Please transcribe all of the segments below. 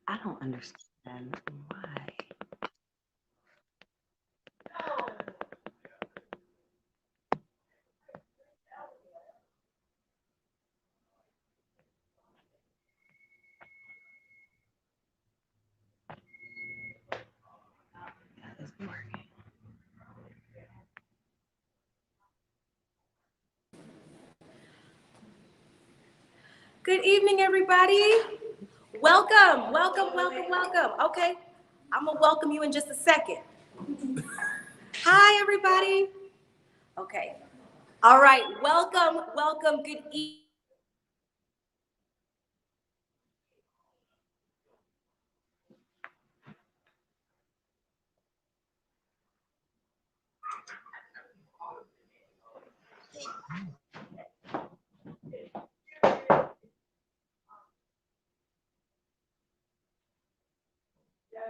I don't understand why. That isn't working. Good evening, everybody. Welcome, welcome, welcome, welcome. Okay, I'm gonna welcome you in just a second. Hi, everybody. Okay. All right, welcome, welcome. Good evening.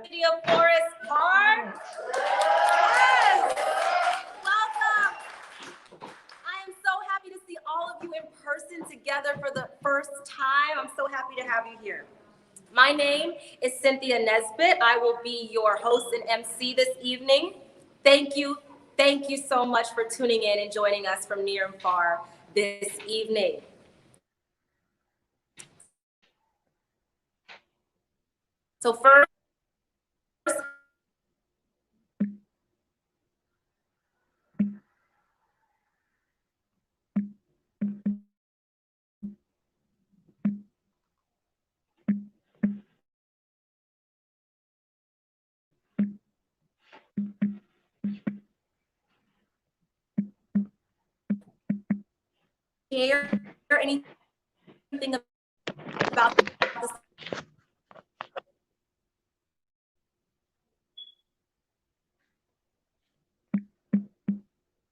City of Forest Park. Yes. Welcome. I am so happy to see all of you in person together for the first time. I'm so happy to have you here. My name is Cynthia Nesbitt. I will be your host and MC this evening. Thank you so much for tuning in and joining us from near and far this evening. So first, share anything about this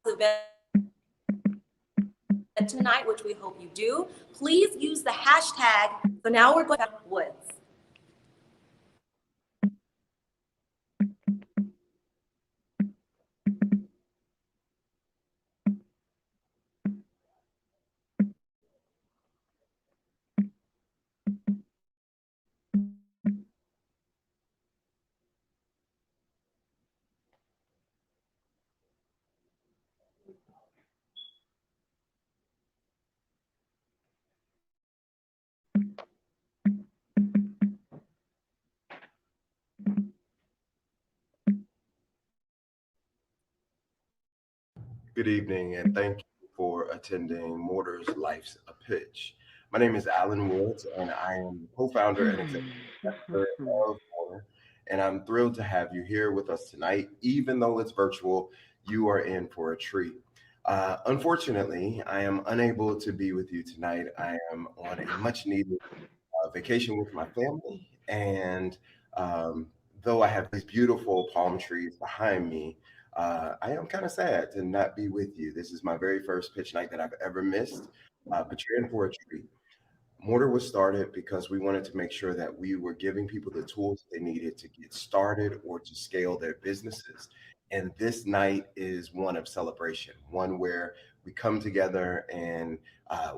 event tonight, which we hope you do. Please use the hashtag. So now we're going to Woods. Good evening, and thank you for attending Mortar's Life's a Pitch. My name is Alan Woods, and I am the co-founder and executive director of Mortar. And I'm thrilled to have you here with us tonight. Even though it's virtual, you are in for a treat. Unfortunately, I am unable to be with you tonight. I am on a much-needed vacation with my family, and though I have these beautiful palm trees behind me, I am kind of sad to not be with you. This is my very first pitch night that I've ever missed, but you're in for a treat. Mortar was started because we wanted to make sure that we were giving people the tools they needed to get started or to scale their businesses. And this night is one of celebration, one where we come together and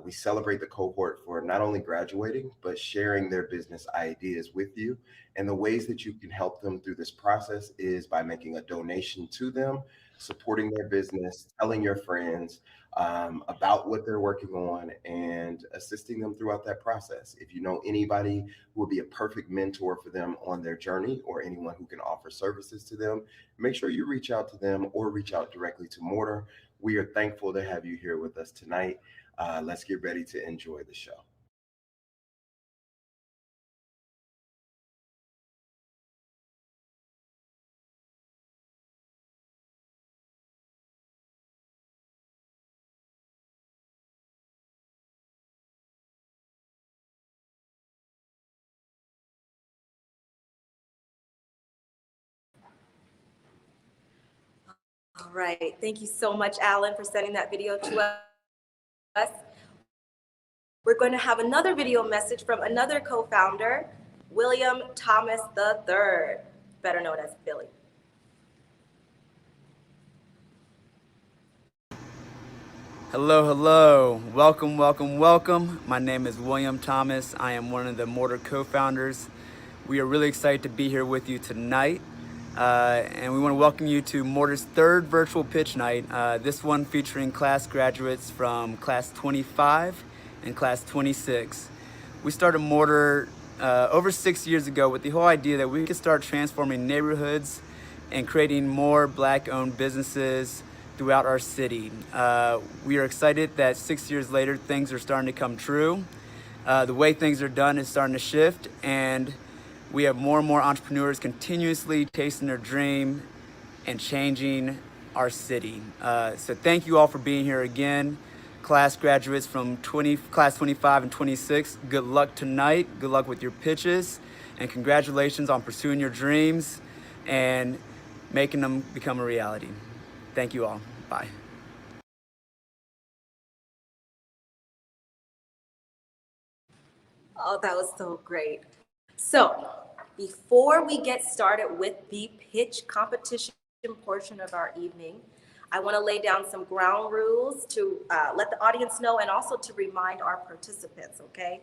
we celebrate the cohort for not only graduating, but sharing their business ideas with you. And the ways that you can help them through this process is by making a donation to them, supporting their business, telling your friends, about what they're working on and assisting them throughout that process. If you know anybody who would be a perfect mentor for them on their journey or anyone who can offer services to them, make sure you reach out to them or reach out directly to Mortar. We are thankful to have you here with us tonight. Let's get ready to enjoy the show. All right. Thank you so much, Alan, for sending that video to us. We're going to have another video message from another co-founder, William Thomas III, better known as Billy. Hello, hello. Welcome, welcome, welcome. My name is William Thomas. I am one of the Mortar co-founders. We are really excited to be here with you tonight. And we want to welcome you to Mortar's third virtual pitch night, this one featuring class graduates from class 25 and class 26. We started Mortar over 6 years ago with the whole idea that we could start transforming neighborhoods and creating more Black-owned businesses throughout our city. We are excited that 6 years later, things are starting to come true. The way things are done is starting to shift, and we have more and more entrepreneurs continuously chasing their dream and changing our city. So thank you all for being here again. Class graduates from class 25 and 26, good luck tonight. Good luck with your pitches, and congratulations on pursuing your dreams and making them become a reality. Thank you all. Bye. Oh, that was so great. So before we get started with the pitch competition portion of our evening, I want to lay down some ground rules to let the audience know and also to remind our participants, okay?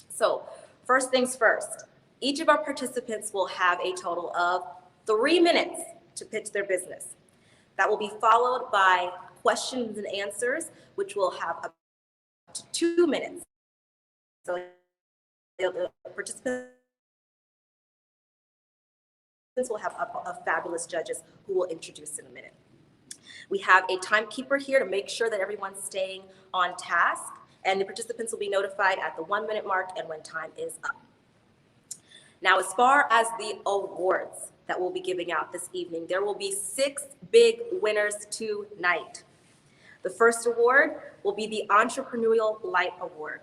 So first things first, each of our participants will have a total of 3 minutes to pitch their business. That will be followed by questions and answers, which will have up to 2 minutes. So the participants will have a fabulous judges who will introduce in a minute. We have a timekeeper here to make sure that everyone's staying on task, and the participants will be notified at the 1 minute mark and when time is up. Now, as far as the awards that we'll be giving out this evening, there will be 6 big winners tonight. The first award will be the Entrepreneurial Light Award.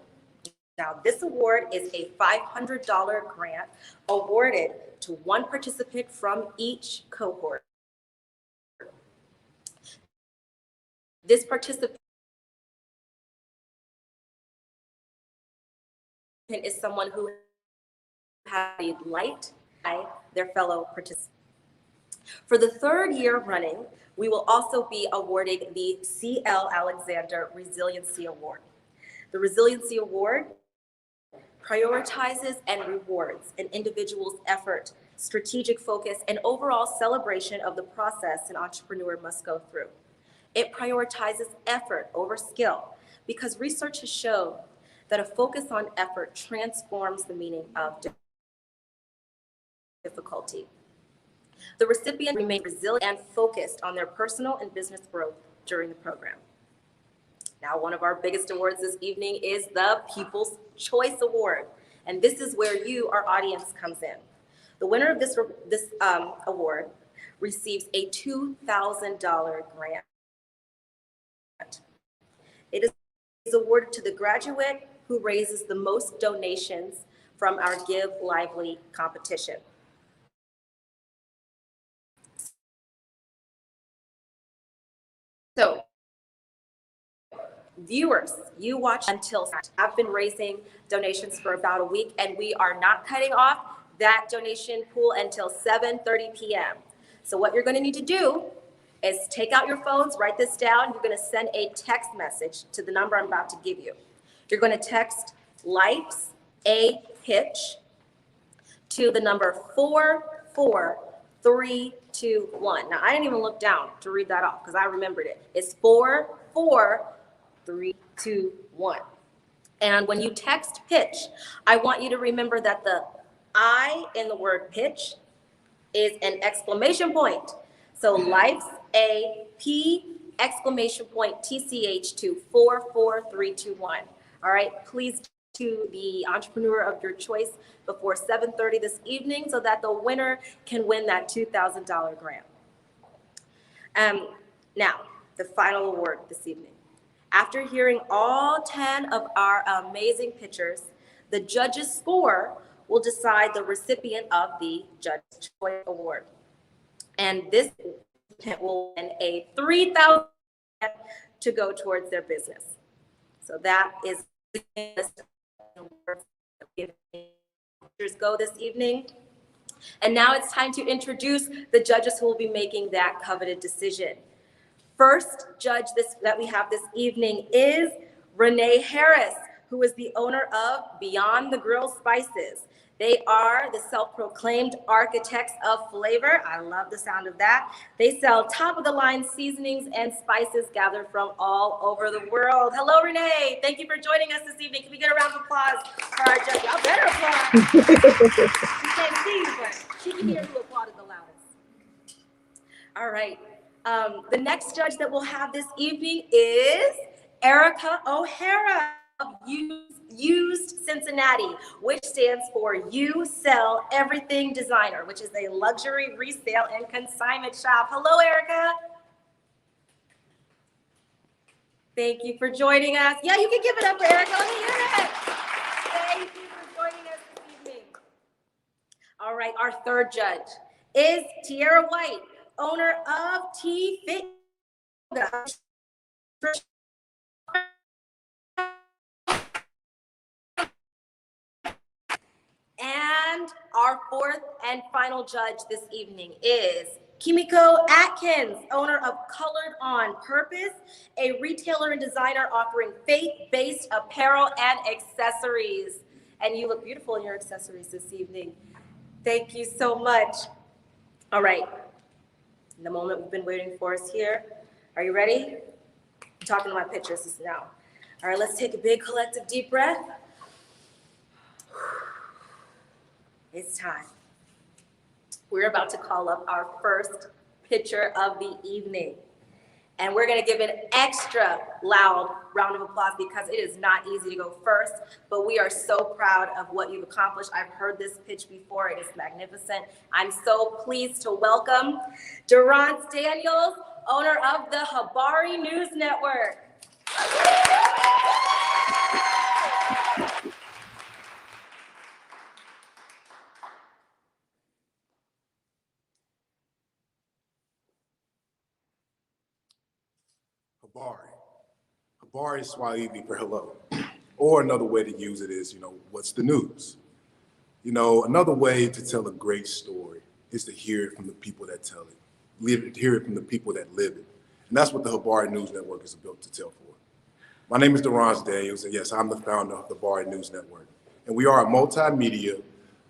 Now, this award is a $500 grant awarded to one participant from each cohort. This participant is someone who has a light by their fellow participants. For the 3rd year running, we will also be awarding the C.L. Alexander Resiliency Award. The Resiliency Award prioritizes and rewards an individual's effort, strategic focus, and overall celebration of the process an entrepreneur must go through. It prioritizes effort over skill because research has shown that a focus on effort transforms the meaning of difficulty. The recipient remain resilient and focused on their personal and business growth during the program. Now, one of our biggest awards this evening is the People's Choice Award, and this is where you, our audience, comes in. The winner of this award receives a $2,000 grant. It is awarded to the graduate who raises the most donations from our Give Lively competition. So, viewers, you watch until I've been raising donations for about a week, and we are not cutting off that donation pool until 7:30 p.m. So what you're going to need to do is take out your phones, write this down. You're going to send a text message to the number I'm about to give you. You're going to text Life's a Pitch to the number 44321. Now, I didn't even look down to read that off because I remembered it. It's 44321. And when you text pitch, I want you to remember that the I in the word pitch is an exclamation point. So Life's a P exclamation point TCH to 44321. All right, please to the entrepreneur of your choice before 7:30 this evening so that the winner can win that $2,000 grant. Now, the final award this evening. After hearing all 10 of our amazing pitchers, the judges' score will decide the recipient of the Judge's Choice Award. And this will win a $3,000 to go towards their business. So that is the go this evening. And now it's time to introduce the judges who will be making that coveted decision. First judge that we have this evening is Renee Harris, who is the owner of Beyond the Grill Spices. They are the self-proclaimed architects of flavor. I love the sound of that. They sell top-of-the-line seasonings and spices gathered from all over the world. Hello, Renee. Thank you for joining us this evening. Can we get a round of applause for our judge? Y'all better applaud. She can't see you, but she can hear who applauded the loudest. All right. The next judge that we'll have this evening is Erica O'Hara of Used Cincinnati, which stands for You Sell Everything Designer, which is a luxury resale and consignment shop. Hello, Erica. Thank you for joining us. Yeah, you can give it up for Erica. Let me hear it. Thank you for joining us this evening. All right, our third judge is Tiara White, owner of T-Fit Yoga. And our fourth and final judge this evening is Kimiko Atkins, owner of Colored on Purpose, a retailer and designer offering faith-based apparel and accessories. And you look beautiful in your accessories this evening. Thank you so much. All right, the moment we've been waiting for is here. Are you ready? I'm talking to my pictures now. All right, let's take a big collective deep breath. It's time. We're about to call up our first pitcher of the evening. And we're gonna give an extra loud round of applause because it is not easy to go first, but we are so proud of what you've accomplished. I've heard this pitch before, it is magnificent. I'm so pleased to welcome Adrian Daniels, owner of the Habari News Network. Habari is Swahili for hello. Or another way to use it is, what's the news? Another way to tell a great story is to hear it from the people that tell it, hear it from the people that live it. And that's what the Habari News Network is built to tell for. My name is Adrian Daniels, and yes, I'm the founder of the Habari News Network. And we are a multimedia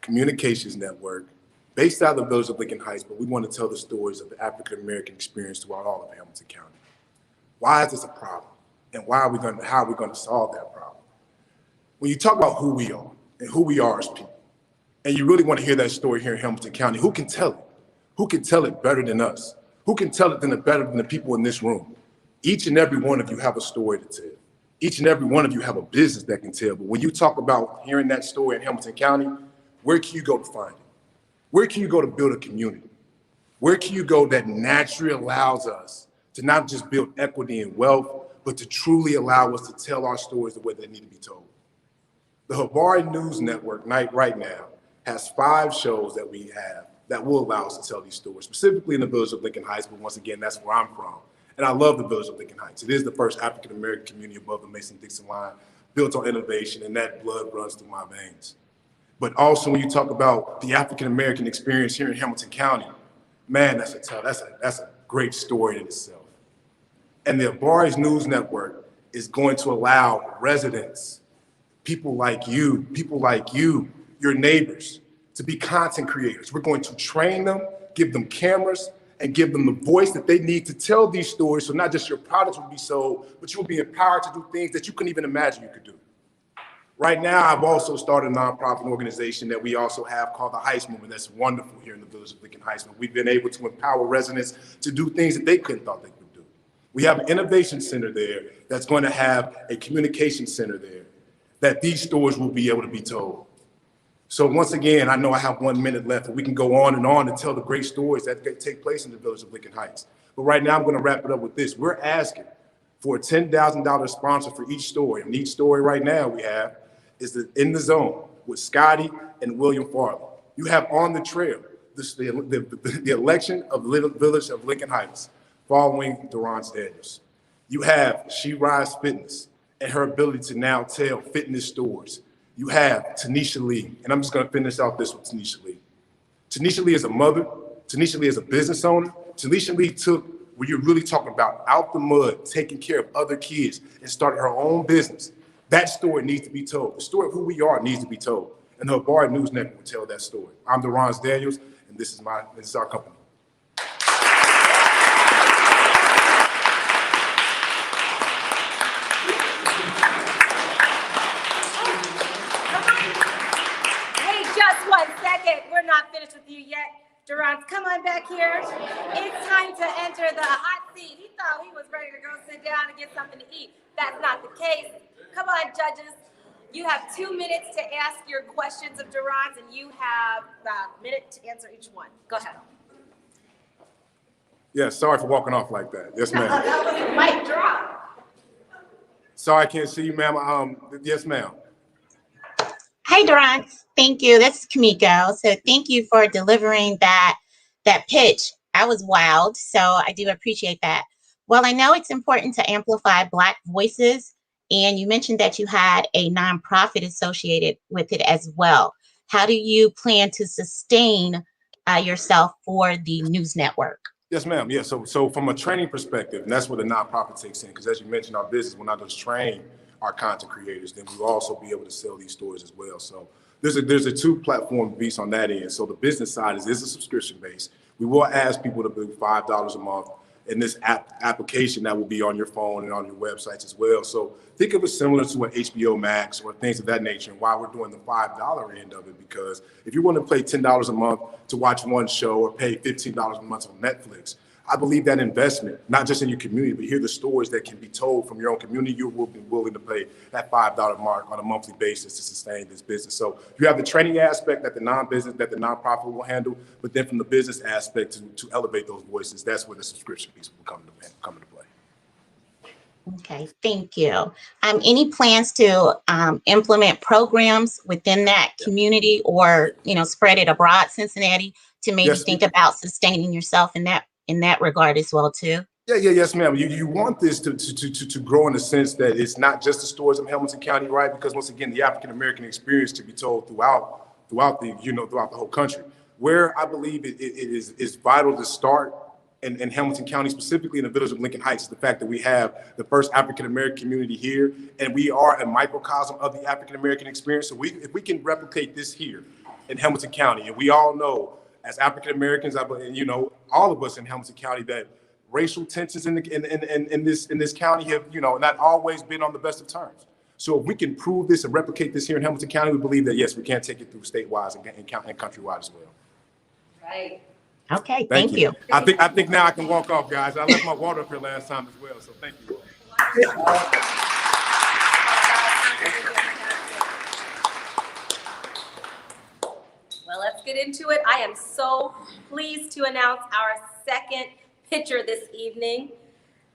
communications network based out of the village of Lincoln Heights, but we want to tell the stories of the African-American experience throughout all of Hamilton County. Why is this a problem? And how are we going to solve that problem? When you talk about who we are and who we are as people, and you really want to hear that story here in Hamilton County, who can tell it? Who can tell it better than us? Who can tell it better than the people in this room? Each and every one of you have a story to tell. Each and every one of you have a business that can tell. But when you talk about hearing that story in Hamilton County, where can you go to find it? Where can you go to build a community? Where can you go that naturally allows us to not just build equity and wealth, but to truly allow us to tell our stories the way they need to be told? The Habari News Network right now has 5 shows that we have that will allow us to tell these stories, specifically in the village of Lincoln Heights, but once again, that's where I'm from. And I love the village of Lincoln Heights. It is the first African-American community above the Mason-Dixon line, built on innovation, and that blood runs through my veins. But also when you talk about the African-American experience here in Hamilton County, man, that's a great story in itself. And the Habari News Network is going to allow residents, people like you, your neighbors, to be content creators. We're going to train them, give them cameras, and give them the voice that they need to tell these stories, so not just your products will be sold, but you will be empowered to do things that you couldn't even imagine you could do. Right now, I've also started a nonprofit organization that we also have called the Heights Movement. That's wonderful here in the village of Lincoln Heights. We've been able to empower residents to do things that they couldn't thought they could do. We have an innovation center there that's going to have a communication center there that these stories will be able to be told. So once again, I know I have 1 minute left, and we can go on and tell the great stories that take place in the village of Lincoln Heights. But right now, I'm going to wrap it up with this. We're asking for a $10,000 sponsor for each story. And each story right now we have is In the Zone with Scotty and William Farley. You have On the Trail, the election of the village of Lincoln Heights following Adrian Daniels. You have She Rise Fitness and her ability to now tell fitness stories. You have Tanisha Lee, and I'm just going to finish out this with Tanisha Lee. Tanisha Lee is a mother. Tanisha Lee is a business owner. Tanisha Lee took, where you're really talking about out the mud, taking care of other kids, and started her own business. That story needs to be told. The story of who we are needs to be told. and the Habari News Network will tell that story. I'm Adrian Daniels, and this is our company. Wait just 1 second. We're not finished with you yet. Durant, come on back here. It's time to enter the hot seat. He thought he was ready to go sit down and get something to eat. That's not the case. Come on, judges. You have 2 minutes to ask your questions of Durant, and you have a minute to answer each one. Go ahead. Yeah, sorry for walking off like that. Yes, ma'am. That was a mic drop. Sorry, I can't see you, ma'am. Yes, ma'am. Hi, Durant. Thank you. This is Kamiko. So thank you for delivering that pitch. I was wowed, so I do appreciate that. Well, I know it's important to amplify Black voices, and you mentioned that you had a nonprofit associated with it as well. How do you plan to sustain yourself for the news network? Yes, ma'am. Yeah. So from a training perspective, and that's where the nonprofit takes in, because as you mentioned, our business will not just train our content creators, then we will also be able to sell these stories as well. So there's a two-platform piece on that end. So the business side is a subscription base. We will ask people to pay $5 a month in this application that will be on your phone and on your websites as well. So think of it similar to an HBO Max or things of that nature, and why we're doing the $5 end of it, because if you want to pay $10 a month to watch one show or pay $15 a month on Netflix, I believe that investment, not just in your community, but hear the stories that can be told from your own community, you will be willing to pay that $5 mark on a monthly basis to sustain this business. So you have the training aspect that the nonprofit will handle, but then from the business aspect to elevate those voices, that's where the subscription piece will come into play. Okay, thank you. Any plans to implement programs within that community, or spread it abroad, Cincinnati, to maybe think about sustaining yourself in that regard as well too? Yes, ma'am. You want this to grow in the sense that it's not just the stories of Hamilton County, right? Because once again, the African American experience to be told throughout the whole country. Where I believe it is vital to start in Hamilton County, specifically in the village of Lincoln Heights, is the fact that we have the first African American community here, and we are a microcosm of the African American experience. So if we can replicate this here in Hamilton County, and we all know as African Americans, all of us in Hamilton County, that racial tensions in this county have not always been on the best of terms. So if we can prove this and replicate this here in Hamilton County, we believe that yes, we can take it through statewide and countrywide as well. Right. Okay, thank you. I think now I can walk off, guys. I left my water up here last time as well, so thank you. Well, let's get into it. I am so pleased to announce our second pitcher this evening.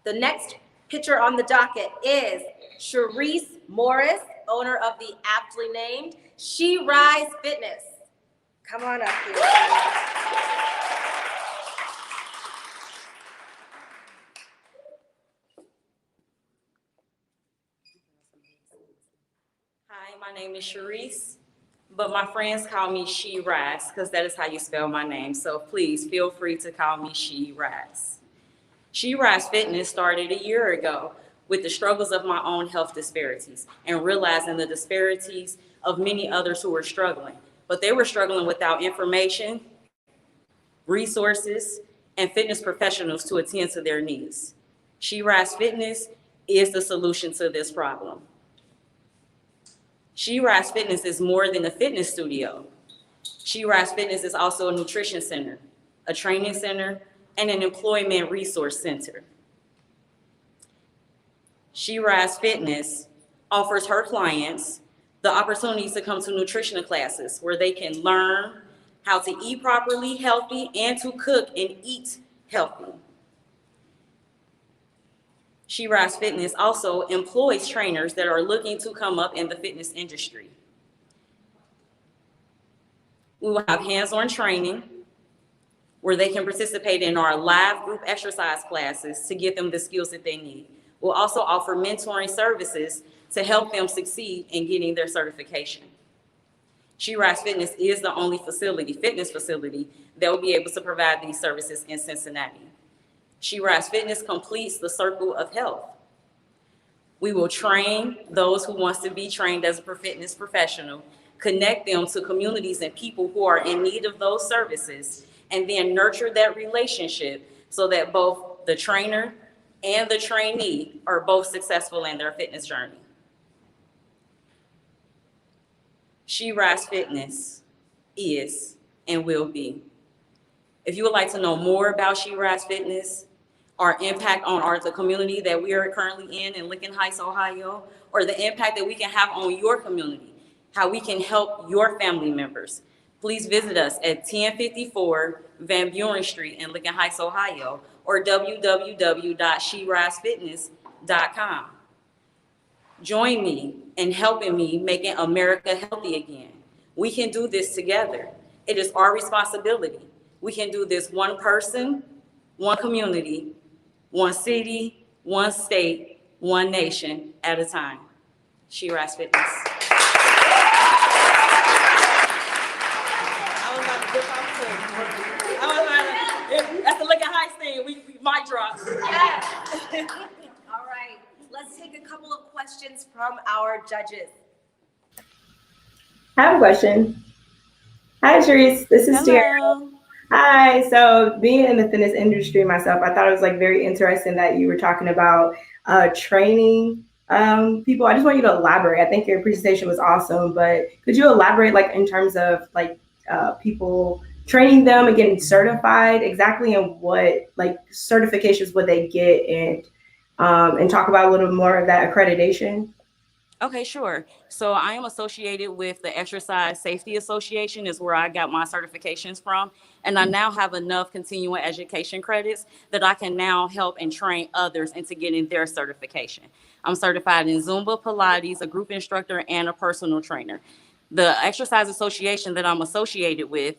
The next pitcher on the docket is Sharice Morris, owner of the aptly named She Rise Fitness. Come on up here. Hi, my name is Sharice, but my friends call me She Rise because that is how you spell my name. So please feel free to call me She Rise. She Rise Fitness started a year ago with the struggles of my own health disparities and realizing the disparities of many others who were struggling. But they were struggling without information, resources, and fitness professionals to attend to their needs. She Rise Fitness is the solution to this problem. She Rise Fitness is more than a fitness studio. She Rise Fitness is also a nutrition center, a training center, and an employment resource center. She Rise Fitness offers her clients the opportunity to come to nutritional classes where they can learn how to eat properly, healthy, and to cook and eat healthy. She Rise Fitness also employs trainers that are looking to come up in the fitness industry. We will have hands-on training where they can participate in our live group exercise classes to give them the skills that they need. We'll also offer mentoring services to help them succeed in getting their certification. She Rise Fitness is the only fitness facility that will be able to provide these services in Cincinnati. She Rise Fitness completes the circle of health. We will train those who wants to be trained as a fitness professional, connect them to communities and people who are in need of those services, and then nurture that relationship so that both the trainer and the trainee are both successful in their fitness journey. She Rise Fitness is and will be. If you would like to know more about She Rise Fitness, our impact on the community that we are currently in Lincoln Heights, Ohio, or the impact that we can have on your community, how we can help your family members, please visit us at 1054 Van Buren Street in Lincoln Heights, Ohio, or www.sherisefitness.com. Join me in helping me making America healthy again. We can do this together. It is our responsibility. We can do this one person, one community, one city, one state, one nation at a time. She Rise Fitness. That's the Lincoln Heights thing. We might drop. Yes. All right. Let's take a couple of questions from our judges. I have a question. Hi, Therese. This is Jerry. Hi. So being in the fitness industry myself, I thought it was like very interesting that you were talking about training people. I just want you to elaborate. I think your presentation was awesome, but could you elaborate like in terms of like people training them and getting certified exactly, and what like certifications would they get, and talk about a little more of that accreditation? Okay, sure. So I am associated with the Exercise Safety Association, is where I got my certifications from. And I now have enough continuing education credits that I can now help and train others into getting their certification. I'm certified in Zumba, Pilates, a group instructor, and a personal trainer. The Exercise Association that I'm associated with,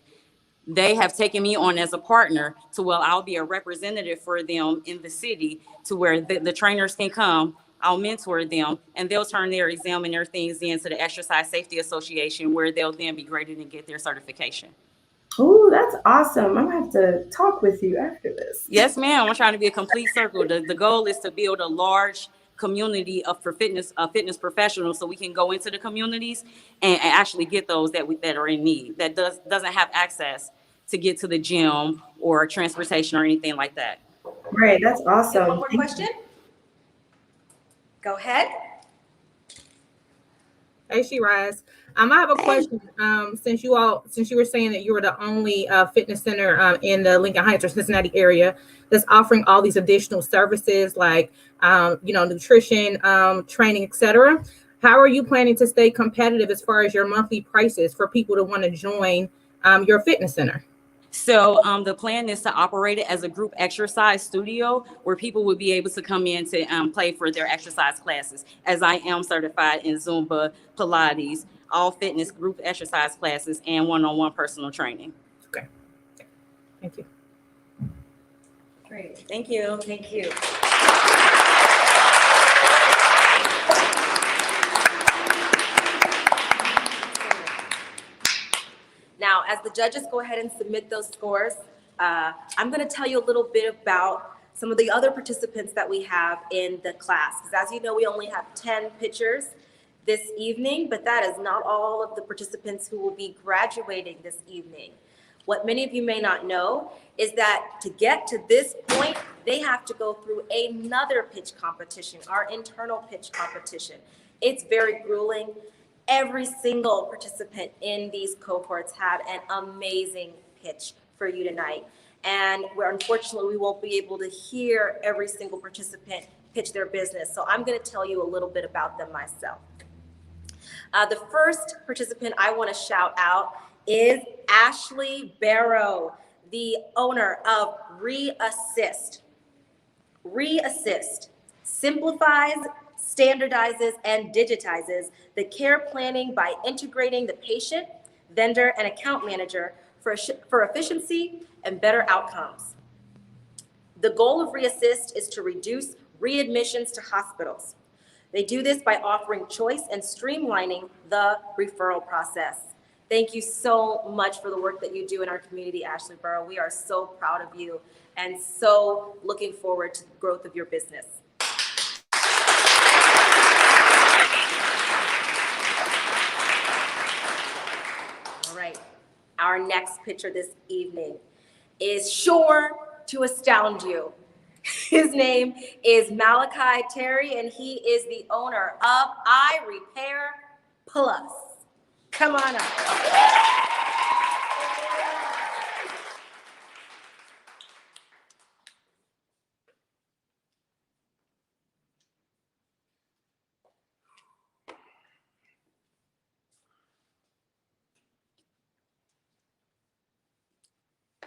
they have taken me on as a partner to where I'll be a representative for them in the city, to where the trainers can come. I'll mentor them, and they'll turn their exam and their things into the Exercise Safety Association, where they'll then be graded and get their certification. Oh, that's awesome. I'm gonna have to talk with you after this. Yes, ma'am. I'm trying to be a complete circle. The goal is to build a large community for fitness professionals, so we can go into the communities and actually get those that are in need, that doesn't have access to get to the gym or transportation or anything like that. Right, that's awesome. One more question. Go ahead. Hey, She Rise. I have a question. Since you were saying that you were the only fitness center in the Lincoln Heights or Cincinnati area that's offering all these additional services like nutrition, training, etc. How are you planning to stay competitive as far as your monthly prices for people to want to join your fitness center? So the plan is to operate it as a group exercise studio, where people would be able to come in to play for their exercise classes, as I am certified in Zumba, Pilates, all fitness group exercise classes, and one-on-one personal training. Okay. Thank you. Great. Thank you. Thank you. Now, as the judges go ahead and submit those scores, I'm going to tell you a little bit about some of the other participants that we have in the class. Because as you know, we only have 10 pitchers this evening, but that is not all of the participants who will be graduating this evening. What many of you may not know is that to get to this point, they have to go through another pitch competition, our internal pitch competition. It's very grueling. Every single participant in these cohorts had an amazing pitch for you tonight. And unfortunately, we won't be able to hear every single participant pitch their business. So I'm going to tell you a little bit about them myself. The first participant I want to shout out is Ashley Barrow, the owner of Reassist. Reassist simplifies, standardizes, and digitizes the care planning by integrating the patient, vendor, and account manager for efficiency and better outcomes. The goal of Reassist is to reduce readmissions to hospitals. They do this by offering choice and streamlining the referral process. Thank you so much for the work that you do in our community, Ashley Barrow. We are so proud of you and so looking forward to the growth of your business. Our next pitcher this evening is sure to astound you. His name is Malachi Terry, and he is the owner of I Repair Plus. Come on up.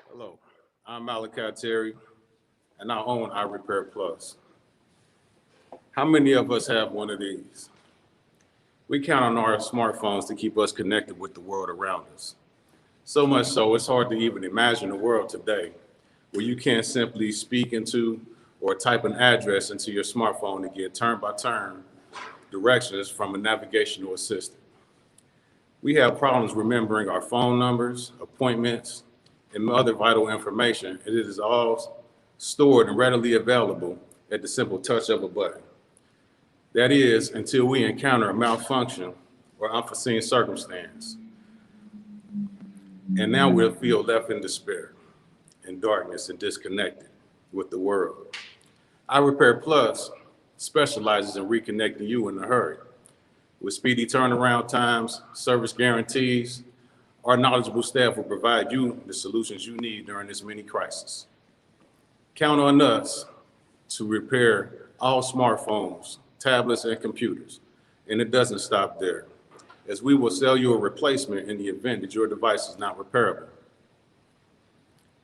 Hello, I'm Malachi Terry, and I own I Repair Plus. How many of us have one of these? We count on our smartphones to keep us connected with the world around us. So much so, it's hard to even imagine a world today where you can't simply speak into or type an address into your smartphone to get turn-by-turn directions from a navigational assistant. We have problems remembering our phone numbers, appointments, and other vital information, and it is all stored and readily available at the simple touch of a button. That is, until we encounter a malfunction or unforeseen circumstance. And now we'll feel left in despair, in darkness, and disconnected with the world. I Repair Plus specializes in reconnecting you in a hurry. With speedy turnaround times, service guarantees, our knowledgeable staff will provide you the solutions you need during this mini crisis. Count on us to repair all smartphones, tablets, and computers. And it doesn't stop there, as we will sell you a replacement in the event that your device is not repairable.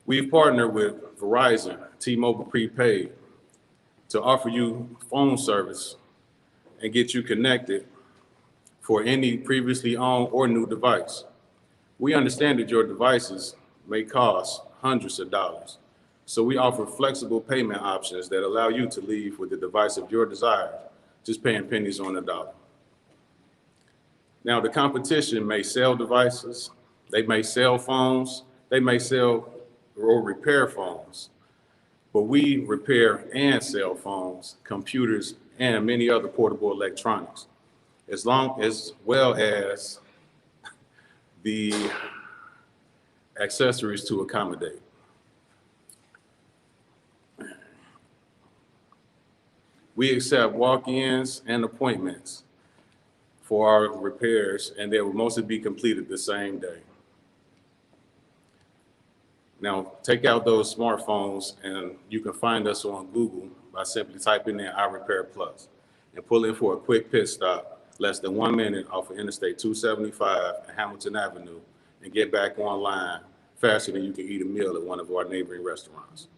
We've partnered with Verizon, T-Mobile Prepaid, to offer you phone service and get you connected for any previously owned or new device. We understand that your devices may cost hundreds of dollars, so we offer flexible payment options that allow you to leave with the device of your desire, just paying pennies on the dollar. Now, the competition may sell devices, they may sell phones, they may sell or repair phones, but we repair and sell phones, computers, and many other portable electronics, as well as the accessories to accommodate. We accept walk-ins and appointments for our repairs, and they will mostly be completed the same day. Now, take out those smartphones, and you can find us on Google by simply typing in I Repair Plus and pull in for a quick pit stop, less than 1 minute off of Interstate 275 and Hamilton Avenue, and get back online faster than you can eat a meal at one of our neighboring restaurants.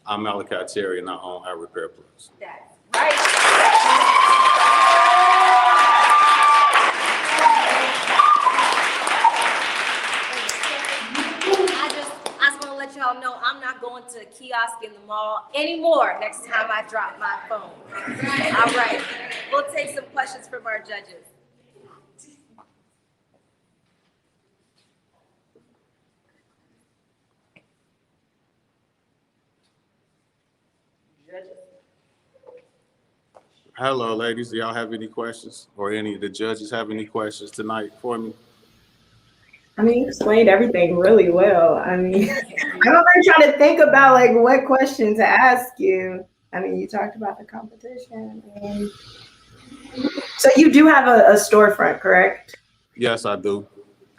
I'm Malachi Terry, and I own I Repair Plus. That's right. I just want to let y'all know I'm not going to a kiosk in the mall anymore next time I drop my phone. All right. We'll take some questions from our judges. Hello, ladies. Do y'all have any questions? Or any of the judges have any questions tonight for me? I mean, you explained everything really well. I mean, I'm over here trying to think about like what question to ask you. I mean, you talked about the competition. So you do have a storefront, correct? Yes, I do.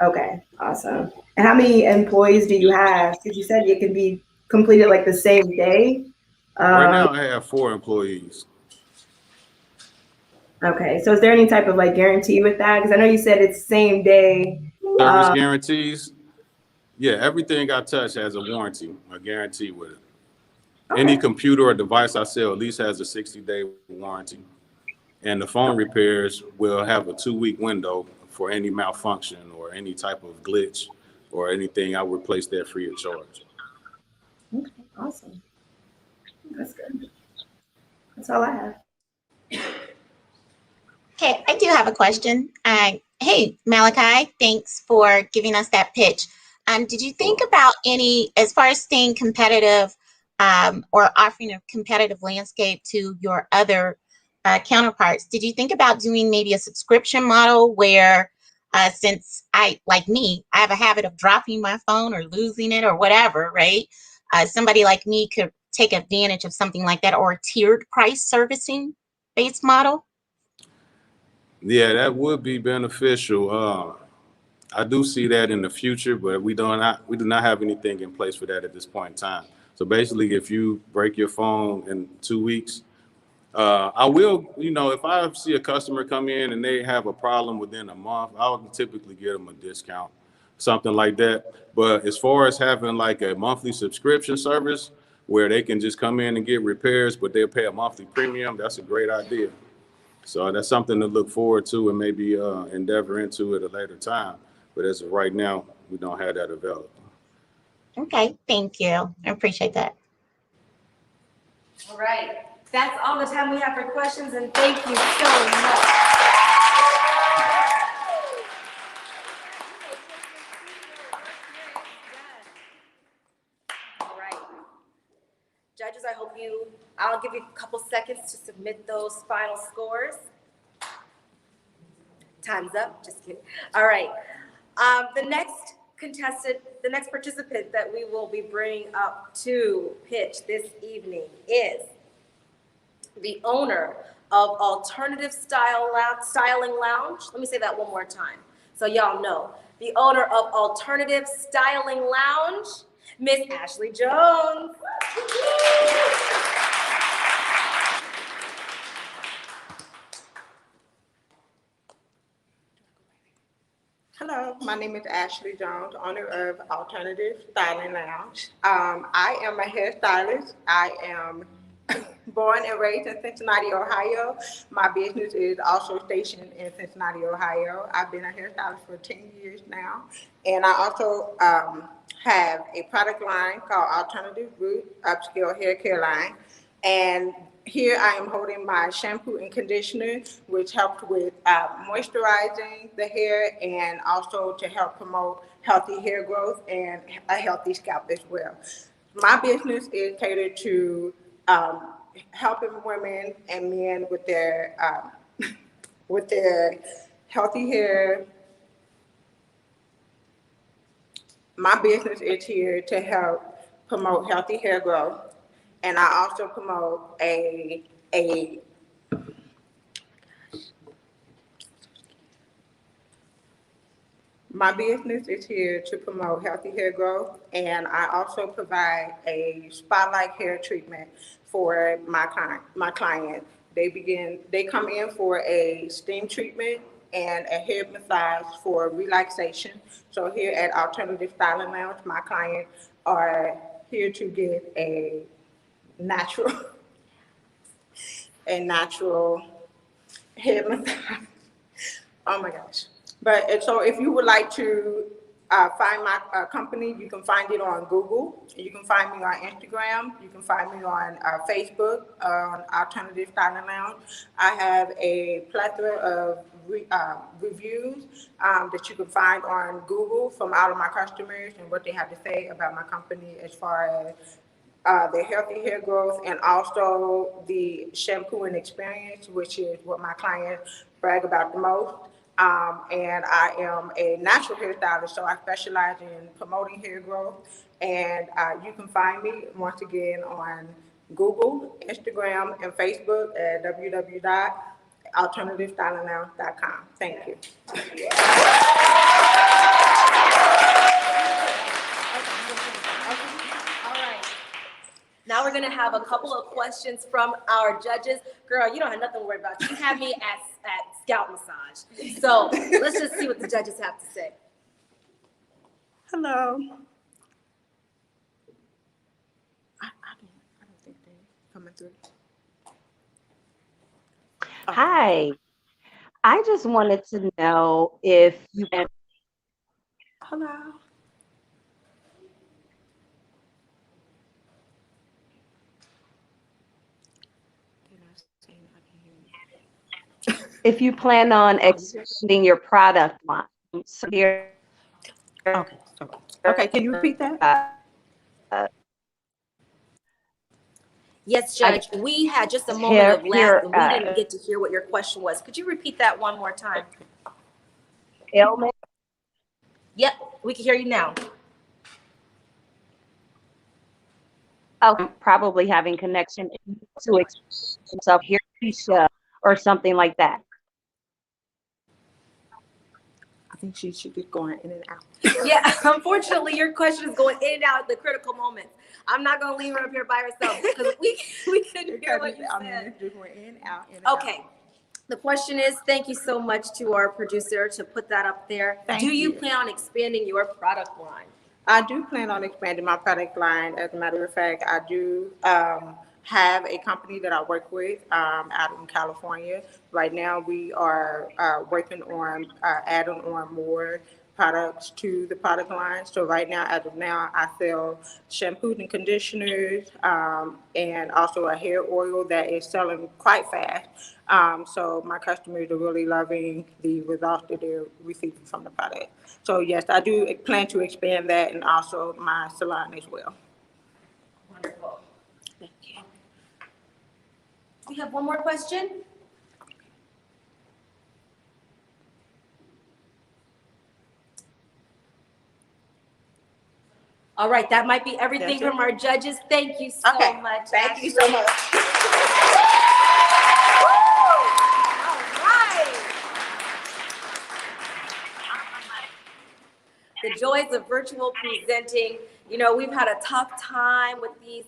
Okay, awesome. And how many employees do you have? Because you said it can be completed like the same day. Right now, I have 4 employees. Okay, so is there any type of like guarantee with that? Because I know you said it's same day. Service guarantees? Yeah, everything I touch has a warranty, a guarantee with it. Okay. Any computer or device I sell at least has a 60-day warranty. And the phone repairs will have a 2-week window for any malfunction or any type of glitch or anything. I will replace that free of charge. Okay, awesome. That's good. That's all I have. Okay, I do have a question. Hey, Malachi, thanks for giving us that pitch. Did you think about any, as far as staying competitive or offering a competitive landscape to your other counterparts, did you think about doing maybe a subscription model where since like me, I have a habit of dropping my phone or losing it or whatever, right? Somebody like me could take advantage of something like that, or a tiered price servicing based model. Yeah, that would be beneficial. I do see that in the future, but we do not have anything in place for that at this point in time. So basically, if you break your phone in 2 weeks, I will, if I see a customer come in and they have a problem within a month, I would typically give them a discount, something like that. But as far as having like a monthly subscription service where they can just come in and get repairs, but they'll pay a monthly premium, that's a great idea. So that's something to look forward to and maybe endeavor into at a later time. But as of right now, we don't have that available. Okay, thank you. I appreciate that. All right. That's all the time we have for questions, and thank you so much. All right. Judges, I'll give you a couple seconds to submit those final scores. Time's up, just kidding. All right. The next participant that we will be bringing up to pitch this evening is the owner of Alternative Styling Lounge. Let me say that one more time so y'all know. The owner of Alternative Styling Lounge, Miss Ashley Jones. Hello, my name is Ashley Jones, owner of Alternative Styling Lounge. I am a hairstylist. I am born and raised in Cincinnati, Ohio. My business is also stationed in Cincinnati, Ohio. I've been a hairstylist for 10 years now. And I also have a product line called Alternative Root Upscale Hair Care Line. And here I am holding my shampoo and conditioner, which helps with moisturizing the hair and also to help promote healthy hair growth and a healthy scalp as well. My business is catered to helping women and men with their healthy hair. My business is here to help promote healthy hair growth. And I also promote my business is here to promote healthy hair growth, and I also provide a spotlight hair treatment for my client. They come in for a steam treatment and a hair massage for relaxation. So here at Alternative Styling Lounge, my clients are here to get a natural hair massage. Oh my gosh. But so if you would like to find my company, you can find it on Google. You can find me on Instagram. You can find me on Facebook, on Alternative Styling Lounge. I have a plethora of reviews that you can find on Google from all of my customers and what they have to say about my company as far as the healthy hair growth and also the shampooing experience, which is what my clients brag about the most. And I am a natural hairstylist, so I specialize in promoting hair growth. And you can find me once again on Google, Instagram, and Facebook at www.alternativestyling.com. Thank you. Now we're gonna have a couple of questions from our judges. Girl, you don't have nothing to worry about. You have me at scalp massage. So let's just see what the judges have to say. Hello. I don't think they're coming through. Hi. I just wanted to know if you can. Hello. If you plan on expanding your product line. So here. Okay, can you repeat that? Yes, Judge, we had just a moment of lag and we didn't get to hear what your question was. Could you repeat that one more time? ailment? Yep, we can hear you now. Oh, probably having connection to express himself here, Keisha, or something like that. I think she should be going in and out. Yeah, unfortunately, your question is going in and out at the critical moments. I'm not going to leave her up here by herself because we couldn't hear what you said. Just went in, out, in, Okay. The question is, thank you so much to our producer to put that up there. Thank Do you you. plan on expanding your product line? I do plan on expanding my product line. As a matter of fact, I do have a company that I work with out in California. Right now, we are working on adding on more products to the product line. So right now, as of now, I sell shampoos and conditioners and also a hair oil that is selling quite fast. So my customers are really loving the results that they're receiving from the product. So yes, I do plan to expand that and also my salon as well. Wonderful. Thank you. We have one more question. All right, that might be everything from our judges. Thank you so much. Thank you so much. The joys of virtual presenting. You know, we've had a tough time with these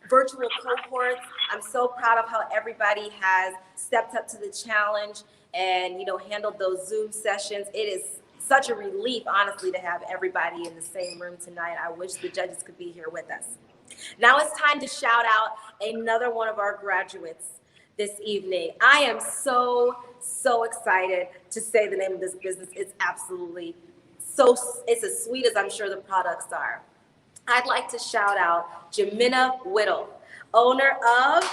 virtual cohorts. I'm so proud of how everybody has stepped up to the challenge and, you know, handled those Zoom sessions. It is such a relief, honestly, to have everybody in the same room tonight. I wish the judges could be here with us. Now it's time to shout out another one of our graduates this evening. I am so excited to say the name of this business. It's absolutely it's as sweet as I'm sure the products are. I'd like to shout out Jemina Whittle, owner of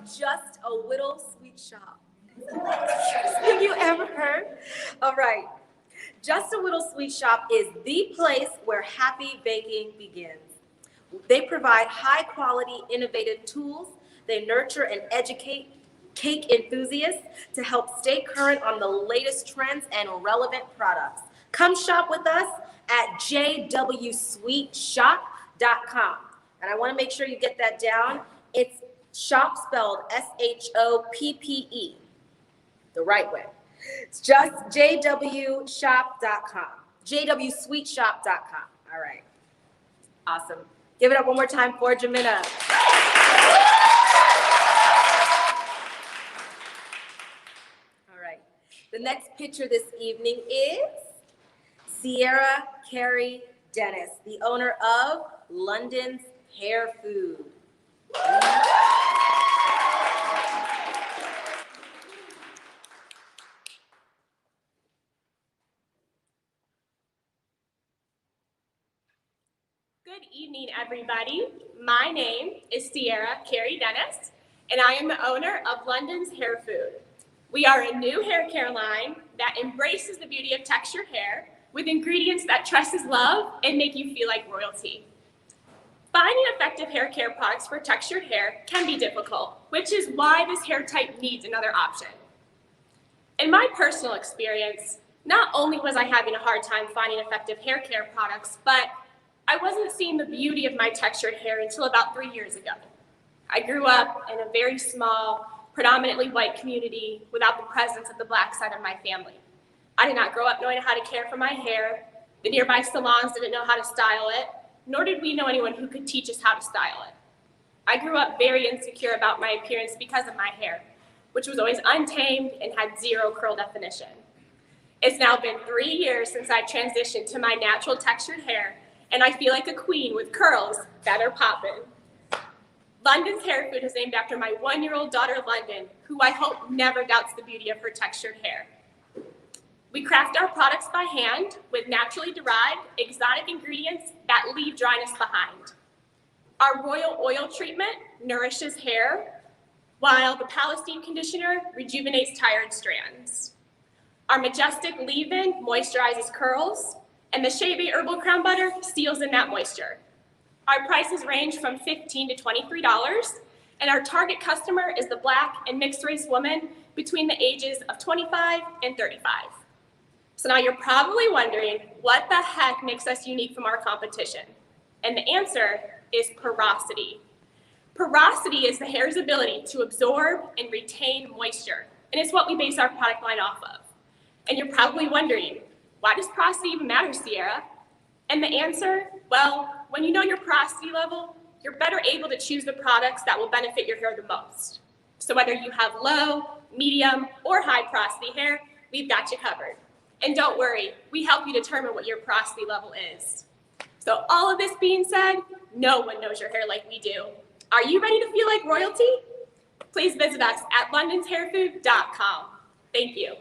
Just a Whittle Sweet Shop. Have you ever heard? All right. Just a Whittle Sweet Shop is the place where happy baking begins. They provide high quality, innovative tools. They nurture and educate cake enthusiasts to help stay current on the latest trends and relevant products. Come shop with us at jwsweetshop.com. And I want to make sure you get that down. It's shop spelled SHOPPE, the right way. It's just jwshop.com, jwsweetshop.com. All right. Awesome. Give it up one more time for Jemina. The next pitcher this evening is Sierra Carey Dennis, the owner of London's Hair Food. Good evening, everybody. My name is Sierra Carey Dennis, and I am the owner of London's Hair Food. We are a new hair care line that embraces the beauty of textured hair with ingredients that tresses love and make you feel like royalty. Finding effective hair care products for textured hair can be difficult, which is why this hair type needs another option. In my personal experience, not only was I having a hard time finding effective hair care products, but I wasn't seeing the beauty of my textured hair until about 3 years ago. I grew up in a very small, predominantly white community without the presence of the Black side of my family. I did not grow up knowing how to care for my hair. The nearby salons didn't know how to style it, nor did we know anyone who could teach us how to style it. I grew up very insecure about my appearance because of my hair, which was always untamed and had zero curl definition. It's now been 3 years since I transitioned to my natural textured hair, and I feel like a queen with curls that are popping. London's Hair Food is named after my 1-year-old daughter, London, who I hope never doubts the beauty of her textured hair. We craft our products by hand with naturally derived exotic ingredients that leave dryness behind. Our royal oil treatment nourishes hair, while the Palestine conditioner rejuvenates tired strands. Our majestic leave-in moisturizes curls, and the Shea Herbal Crown Butter seals in that moisture. Our prices range from $15 to $23, And our target customer is the Black and mixed race woman between the ages of 25 and 35. So now you're probably wondering, what the heck makes us unique from our competition? And the answer is porosity. Porosity is the hair's ability to absorb and retain moisture, and it's what we base our product line off of. And you're probably wondering, why does porosity even matter, Sierra? And the answer, well, when you know your porosity level, you're better able to choose the products that will benefit your hair the most. So whether you have low, medium, or high porosity hair, we've got you covered. And don't worry, we help you determine what your porosity level is. So all of this being said, no one knows your hair like we do. Are you ready to feel like royalty? Please visit us at londonshairfood.com. Thank you.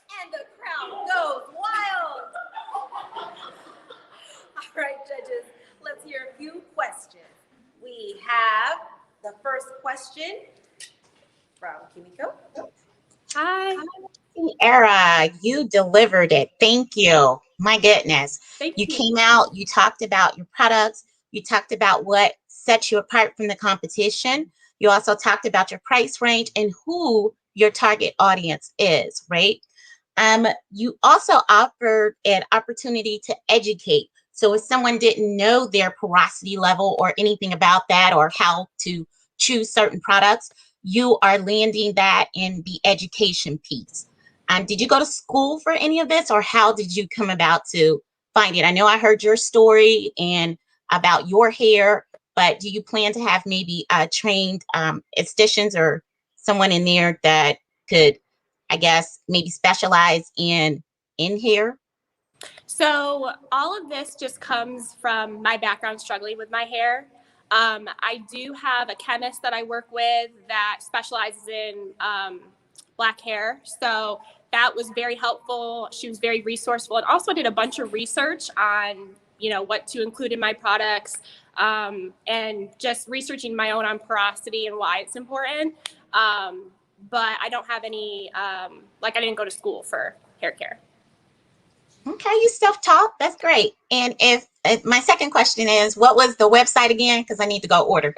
And the crowd goes wild. All right, judges, let's hear a few questions. We have the first question from Kimiko. Hi. Sierra, you delivered it. Thank you. My goodness. Thank You came out, you talked about your products, you talked about what sets you apart from the competition. You also talked about your price range and who your target audience is, right? You also offered an opportunity to educate. So if someone didn't know their porosity level or anything about that or how to choose certain products, you are landing that in the education piece. Did you go to school for any of this, or how did you come about to find it? I know I heard your story and about your hair, but do you plan to have maybe trained estheticians or someone in there that could, I guess, maybe specialize in hair? So all of this just comes from my background struggling with my hair. I do have a chemist that I work with that specializes in Black hair. So that was very helpful. She was very resourceful and also did a bunch of research on, what to include in my products, and just researching my own on porosity and why it's important. But I don't have any, I didn't go to school for hair care. Okay, you self-taught. That's great. And if my second question is, what was the website again? Because I need to go order.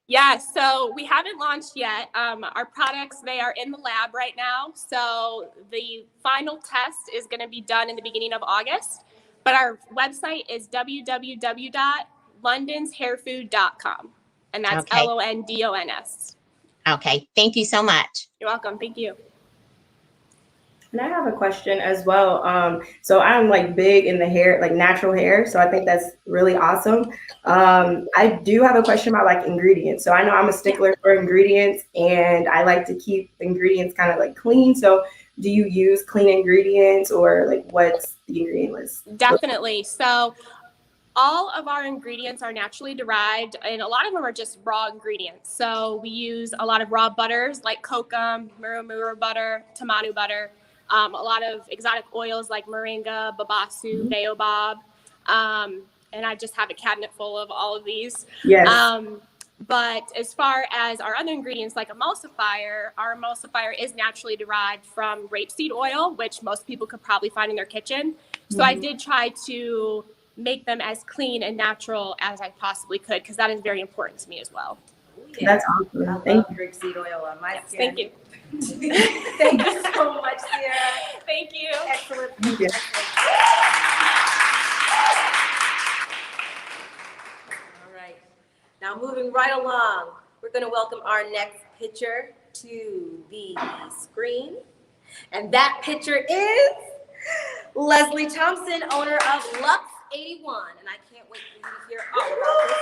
Yeah, so we haven't launched yet. Our products, they are in the lab right now. So the final test is going to be done in the beginning of August. But our website is www.londonshairfood.com. And that's Okay. LONDONS. Okay, thank you so much. You're welcome. Thank you. And I have a question as well. So I'm big in the hair, natural hair. So I think that's really awesome. I do have a question about ingredients. So I know I'm a stickler for ingredients, and I like to keep ingredients kind of clean. So do you use clean ingredients, or what's the ingredient list? Definitely. So all of our ingredients are naturally derived, and a lot of them are just raw ingredients. So we use a lot of raw butters like kokum, murumuru butter, tamanu butter. A lot of exotic oils like moringa, babasu, baobab. And I just have a cabinet full of all of these. Yes. But as far as our other ingredients like emulsifier, our emulsifier is naturally derived from rapeseed oil, which most people could probably find in their kitchen. So I did try to make them as clean and natural as I possibly could, because that is very important to me as well. Yeah. That's awesome. I love rapeseed oil on my skin. Thank you. Thank you so much, Sierra. Thank you. Excellent. Thank you. All right. Now moving right along, we're going to welcome our next pitcher to the screen. And that pitcher is Leslie Thompson, owner of Lux 81. And I can't wait for you to hear all about this.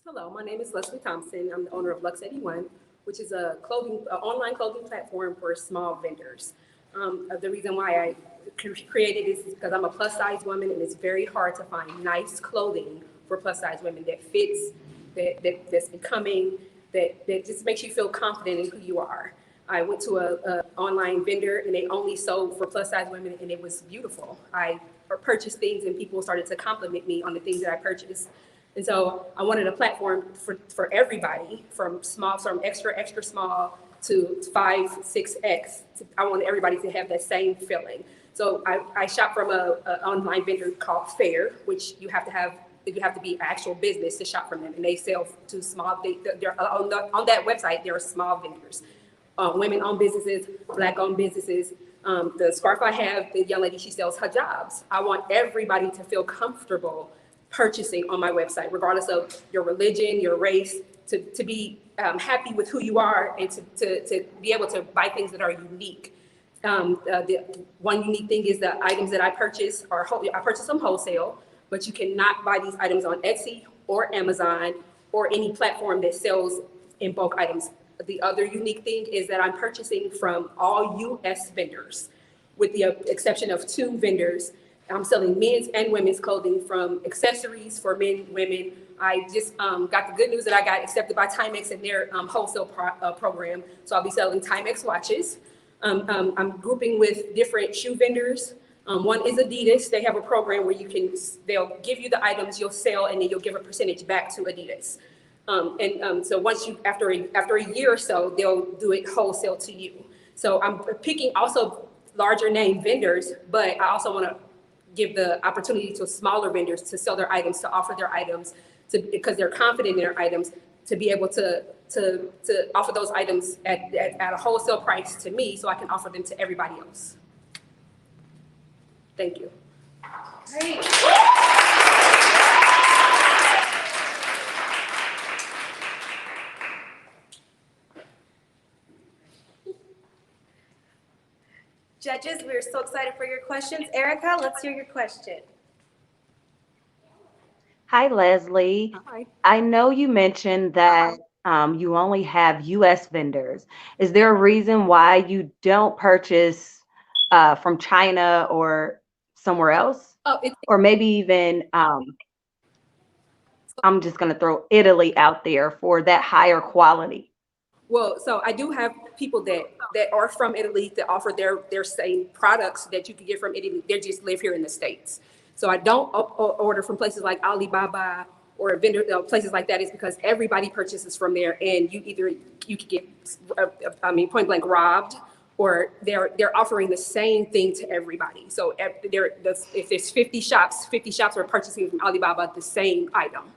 Hello, my name is Leslie Thompson. I'm the owner of Lux 81, which is a online clothing platform for small vendors. The reason why I created this is because I'm a plus size woman, and it's very hard to find nice clothing for plus size women that fits, that's becoming, that just makes you feel confident in who you are. I went to a online vendor, and they only sold for plus size women, and it was beautiful. I purchased things, and people started to compliment me on the things that I purchased. And so I wanted a platform for everybody, from extra small to 5, 6X. I want everybody to have that same feeling. So I shop from an online vendor called Fair, which you have to be an actual business to shop from them, and they sell to small. They're on that website. There are small vendors, women-owned businesses, Black-owned businesses. The scarf I have, the young lady, she sells hijabs. I want everybody to feel comfortable purchasing on my website, regardless of your religion, your race, to be happy with who you are, and to be able to buy things that are unique. The one unique thing is the items that I purchase I purchase them wholesale, but you cannot buy these items on Etsy or Amazon or any platform that sells in bulk items. The other unique thing is that I'm purchasing from all US vendors, with the exception of 2 vendors. I'm selling men's and women's clothing, from accessories for men, women. I just got the good news that I got accepted by Timex in their wholesale program. So I'll be selling Timex watches. I'm grouping with different shoe vendors. One is Adidas. They have a program where they'll give you the items you'll sell, and then you'll give a percentage back to Adidas. So once after a year or so, they'll do it wholesale to you. So I'm picking also larger name vendors, but I also want to give the opportunity to smaller vendors to sell their items, to offer their items, because they're confident in their items, to be able to offer those items at a wholesale price to me, so I can offer them to everybody else. Thank you. Great. Judges, we're so excited for your questions. Erica, let's hear your question. Hi, Leslie. Hi. I know you mentioned that you only have US vendors. Is there a reason why you don't purchase from China or somewhere else? Or maybe even, I'm just going to throw Italy out there for that higher quality. Well, so I do have people that are from Italy that offer their same products that you can get from Italy. They just live here in the States. So I don't order from places like Alibaba or places like that. Is because everybody purchases from there, and you could get, point blank robbed, or they're offering the same thing to everybody. So if there's 50 shops are purchasing from Alibaba the same item.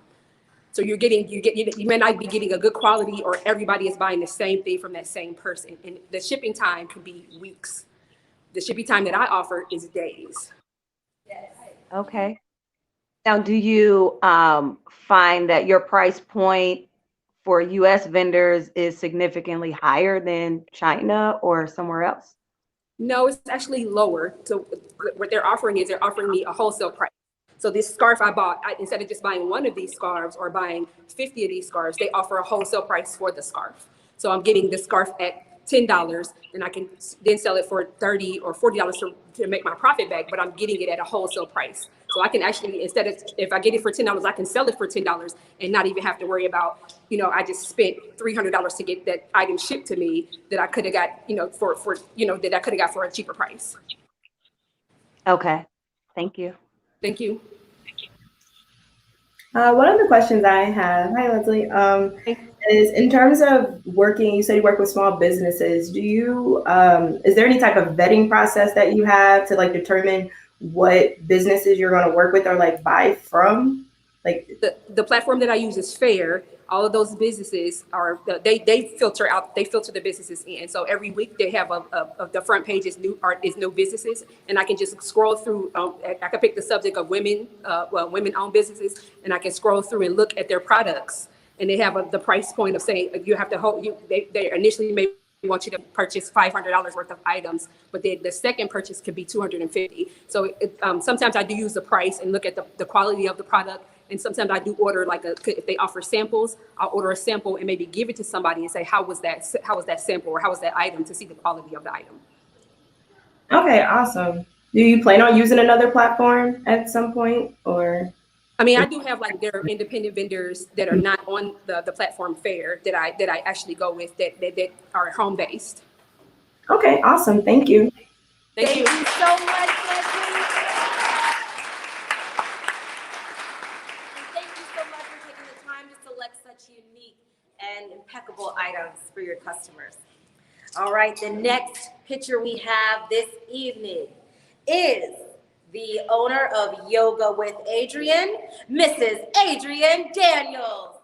So you may not be getting a good quality, or everybody is buying the same thing from that same person. And the shipping time could be weeks. The shipping time that I offer is days. Okay. Now, do you find that your price point for US vendors is significantly higher than China or somewhere else? No, it's actually lower. So what they're offering me a wholesale price. So this scarf I bought, instead of just buying one of these scarves or buying 50 of these scarves, they offer a wholesale price for the scarf. So I'm getting the scarf at $10, and I can then sell it for $30 or $40 to make my profit back, but I'm getting it at a wholesale price. So I can actually, if I get it for $10, I can sell it for $10 and not even have to worry about, I just spent $300 to get that item shipped to me that I could have got, that I could have got for a cheaper price. Okay. Thank you. Thank you. One of the questions I have, hi Leslie, is in terms of working, you said you work with small businesses. Do you, is there any type of vetting process that you have to determine what businesses you're going to work with or buy from? The platform that I use is Fair. All of those businesses they filter the businesses in. So every week they have the front page is new businesses, and I can just scroll through. I can pick the subject of women-owned businesses, and I can scroll through and look at their products. And they have the price point of saying you have to hold. They initially may want you to purchase $500 worth of items, but the second purchase could be $250. So sometimes I do use the price and look at the quality of the product. And sometimes I do order if they offer samples, I'll order a sample and maybe give it to somebody and say, how was that sample, or how was that item, to see the quality of the item. Okay, awesome. Do you plan on using another platform at some point, or? I do have their independent vendors that are not on the platform Fair that I actually go with that are home based. Okay, awesome. Thank you. Thank you so much, Leslie. Thank you so much customers. All right, the next picture we have this evening is the owner of Yoga with Adrian, Mrs. Adrian Daniels.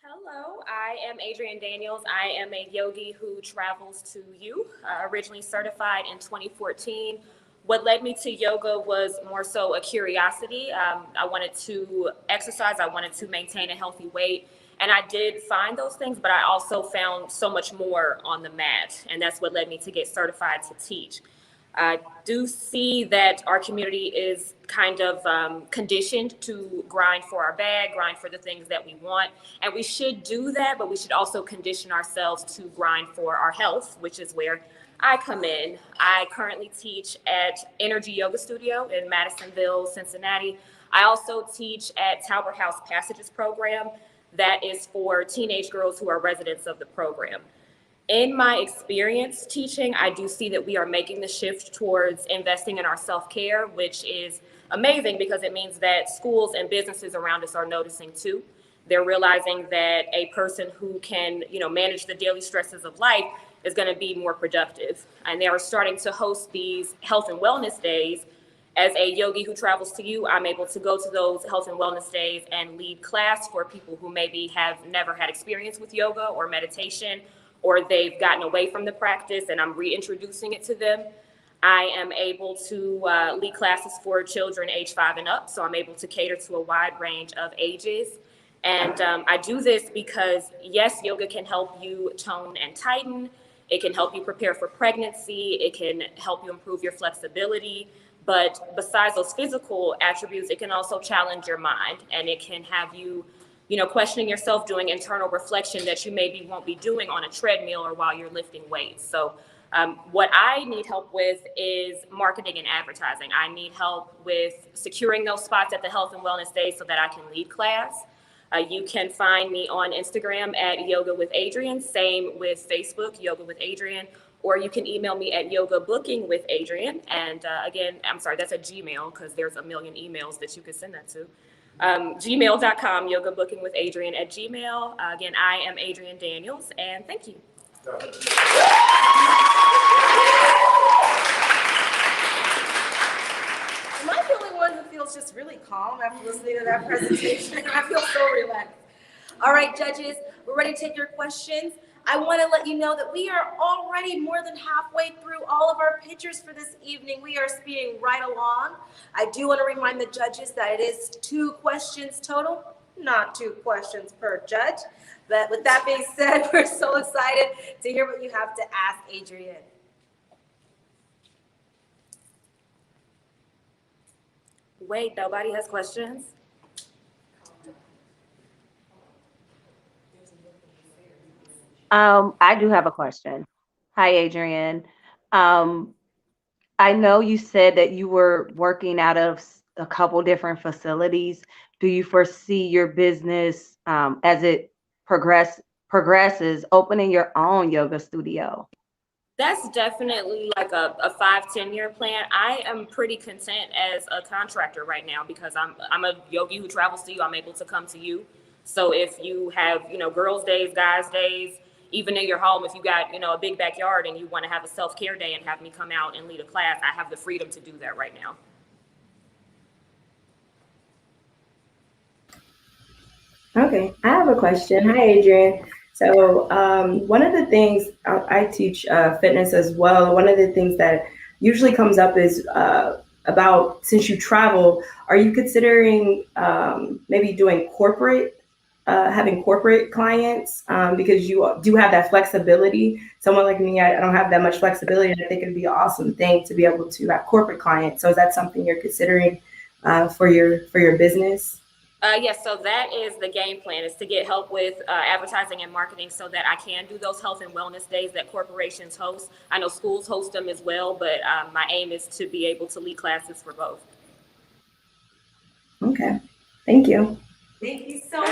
Hello, I am Adrian Daniels. I am a yogi who travels to you, originally certified in 2014. What led me to yoga was more so a curiosity. I wanted to exercise, I wanted to maintain a healthy weight, and I did find those things, but I also found so much more on the mat, and that's what led me to get certified to teach. I do see that our community is kind of conditioned to grind for our bag, grind for the things that we want. And we should do that, but we should also condition ourselves to grind for our health, which is where I come in. I currently teach at Energy Yoga Studio in Madisonville, Cincinnati. I also teach at Talbert House Passages program. That is for teenage girls who are residents of the program. In my experience teaching, I do see that we are making the shift towards investing in our self-care, which is amazing because it means that schools and businesses around us are noticing too. They're realizing that a person who can, manage the daily stresses of life is going to be more productive. And they are starting to host these health and wellness days. As a yogi who travels to you, I'm able to go to those health and wellness days and lead class for people who maybe have never had experience with yoga or meditation, or they've gotten away from the practice and I'm reintroducing it to them. I am able to lead classes for children age 5 and up, so I'm able to cater to a wide range of ages. And I do this because, yes, yoga can help you tone and tighten. It can help you prepare for pregnancy. It can help you improve your flexibility. But besides those physical attributes, it can also challenge your mind, and it can have you questioning yourself, doing internal reflection that you maybe won't be doing on a treadmill or while you're lifting weights. So what I need help with is marketing and advertising. I need help with securing those spots at the health and wellness days so that I can lead class. You can find me on Instagram at Yoga with Adrian, same with Facebook, Yoga with Adrian, or you can email me at yogabookingwithadrian. And again, I'm sorry, that's a Gmail because there's a million emails that you could send that to. Gmail.com, yogabookingwithadrian@gmail. Again, I am Adrian Daniels, and thank you. Am I the only one who feels just really calm after listening to that presentation? I feel so relaxed. All right, judges, we're ready to take your questions. I want to let you know that we are already more than halfway through all of our pictures for this evening. We are speeding right along. I do want to remind the judges that it is 2 questions total, not 2 questions per judge. But with that being said, we're so excited to hear what you have to ask Adrian. Wait, nobody has questions? I do have a question. Hi, Adrian. I know you said that you were working out of a couple different facilities. Do you foresee your business as it progresses, opening your own yoga studio? That's definitely like a 5-10 year plan. I am pretty content as a contractor right now because I'm a yogi who travels to you. I'm able to come to you. So if you have, girls' days, guys' days, even in your home, if you got, a big backyard and you want to have a self-care day and have me come out and lead a class, I have the freedom to do that right now. Okay, I have a question. Hi, Adrian. So one of the things, I teach fitness as well. One of the things that usually comes up is about, since you travel, are you considering maybe doing having corporate clients, because you do have that flexibility. Someone like me, I don't have that much flexibility, and I think it'd be an awesome thing to be able to have corporate clients. So is that something you're considering for your business? Yes, so that is the game plan, is to get help with advertising and marketing so that I can do those health and wellness days that corporations host. I know schools host them as well, but my aim is to be able to lead classes for both. Okay, thank you. Thank you so much.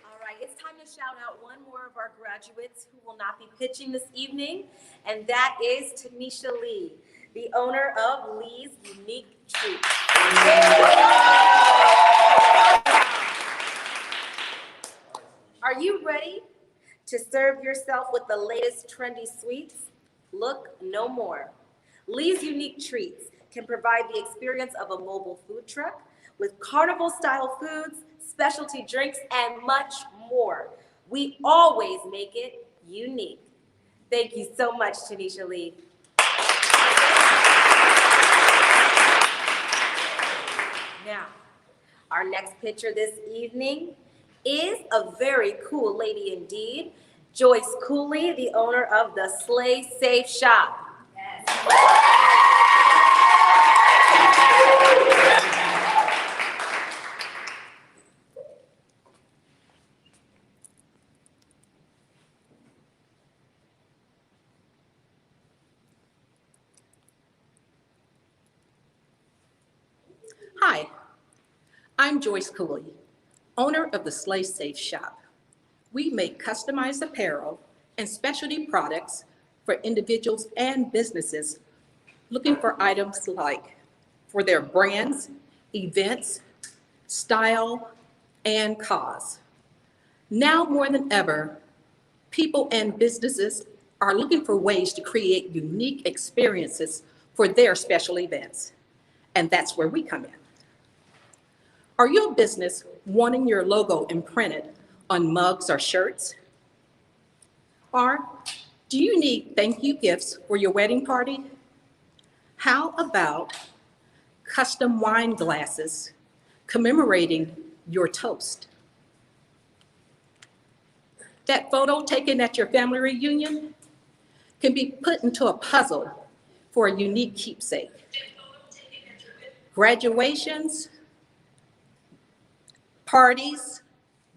All right, it's time to shout out one more of our graduates who will not be pitching this evening, and that is Tanisha Lee, the owner of Lee's Unique Treats. Are you ready to serve yourself with the latest trendy sweets? Look no more. Lee's Unique Treats can provide the experience of a mobile food truck with carnival-style foods, specialty drinks, and much more. We always make it unique. Thank you so much, Tanisha Lee. Now, our next pitcher this evening is a very cool lady indeed, Joyce Cooley, the owner of the Slay Safe Shop. Yes. Hi, I'm Joyce Cooley, owner of the Slay Safe Shop. We make customized apparel and specialty products for individuals and businesses looking for items like for their brands, events, style, and cause. Now more than ever, people and businesses are looking for ways to create unique experiences for their special events, and that's where we come in. Are you a business wanting your logo imprinted on mugs or shirts? Or do you need thank you gifts for your wedding party? How about custom wine glasses commemorating your toast? That photo taken at your family reunion can be put into a puzzle for a unique keepsake. Graduations, parties,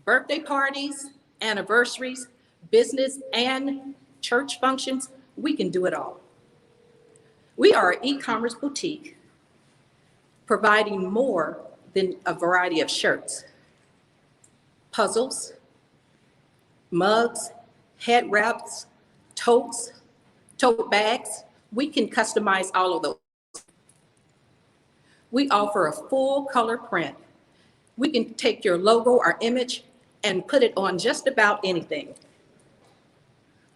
birthday parties, anniversaries, business and church functions, we can do it all. We are an e-commerce boutique providing more than a variety of shirts, puzzles, mugs, head wraps, totes, tote bags. We can customize all of those. We offer a full color print. We can take your logo or image and put it on just about anything.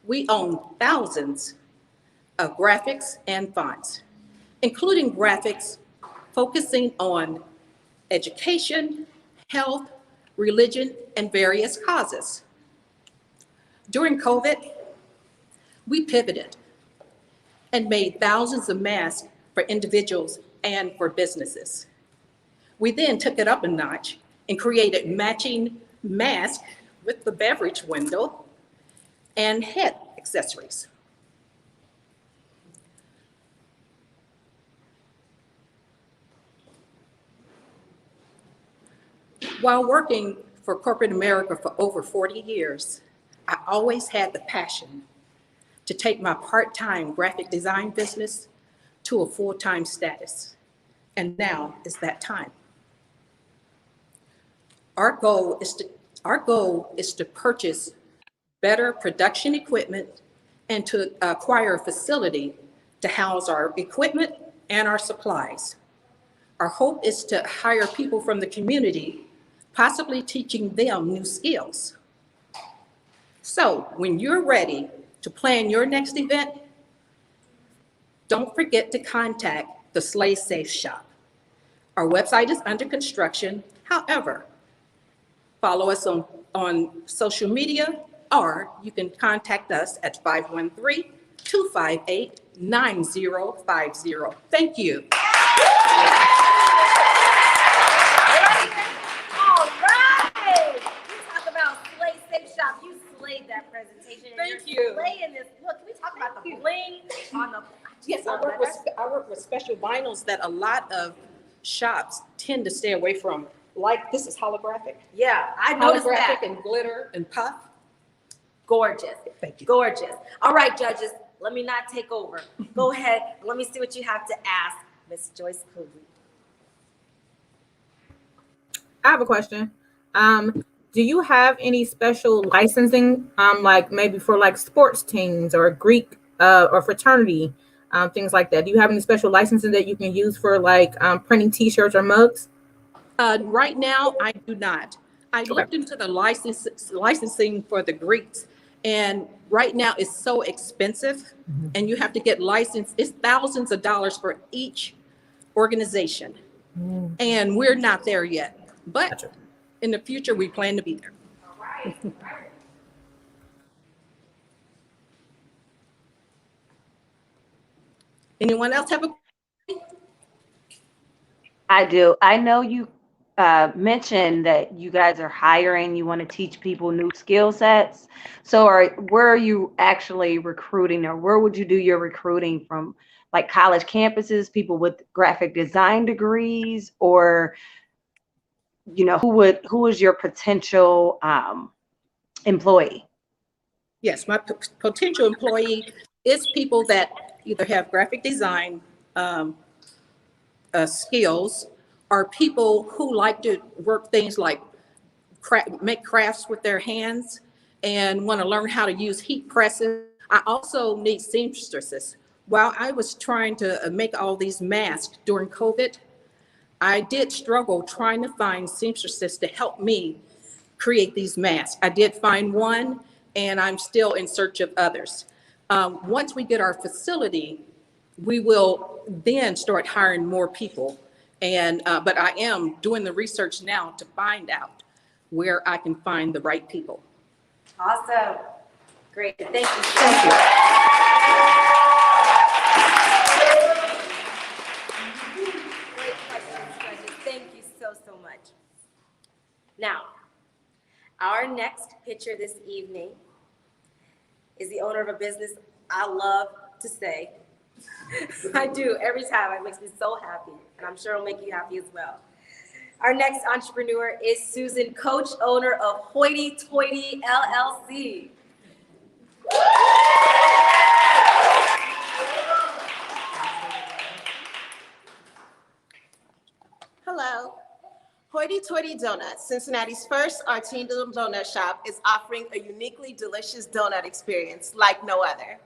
We own thousands of graphics and fonts, including graphics focusing on education, health, religion, and various causes. During COVID, we pivoted and made thousands of masks for individuals and for businesses. We then took it up a notch and created matching masks with the beverage window and head accessories. While working for corporate America for over 40 years, I always had the passion to take my part-time graphic design business to a full-time status. And now is that time. Our goal is to purchase better production equipment and to acquire a facility to house our equipment and our supplies. Our hope is to hire people from the community, possibly teaching them new skills. So when you're ready to plan your next event, don't forget to contact the Slay Safe Shop. Our website is under construction. However, follow us on social media, or you can contact us at 513-258-9050. Thank you. All right. We talk about Slay Safe Shop. You slayed that presentation. Thank you. Slaying this. Look, we talk about the bling on the. Yes, I work with special vinyls that a lot of shops tend to stay away from. Like this is holographic. Yeah, I noticed that. Holographic and glitter and puff. Gorgeous. Thank you. Gorgeous. All right, judges, let me not take over. Go ahead. Let me see what you have to ask Miss Joyce Cooley. I have a question. do you have any special licensing, like maybe for like sports teams or Greek or fraternity, things like that? Do you have any special licensing that you can use for like printing T-shirts or mugs? Right now, I do not. I Okay. looked into the licensing for the Greeks, and right now it's so expensive, and you have to get licensed. It's thousands of dollars for each organization, and we're not there yet. But Gotcha. in the future, we plan to be there. Anyone else have a? I do. I know you mentioned that you guys are hiring, you want to teach people new skill sets. So where are you actually recruiting, or where would you do your recruiting from? Like college campuses, people with graphic design degrees, or who is your potential employee? Yes, my potential employee is people that either have graphic design skills, or people who like to work things like make crafts with their hands and want to learn how to use heat presses. I also need seamstresses. While I was trying to make all these masks during COVID, I did struggle trying to find seamstresses to help me create these masks. I did find one, and I'm still in search of others. Once we get our facility, we will then start hiring more people. And but I am doing the research now to find out where I can find the right people. Awesome. Great. Thank you. Thank you. Great questions. Thank you so much. Now, our next pitcher this evening is the owner of a business I love to say. I do every time. It makes me so happy, and I'm sure it'll make you happy as well. Our next entrepreneur is Susan Coach, owner of Hoity, Toity, LLC. Hello. Hoity Toity Donuts, Cincinnati's first artisanal donut shop, is offering a uniquely delicious donut experience like no other.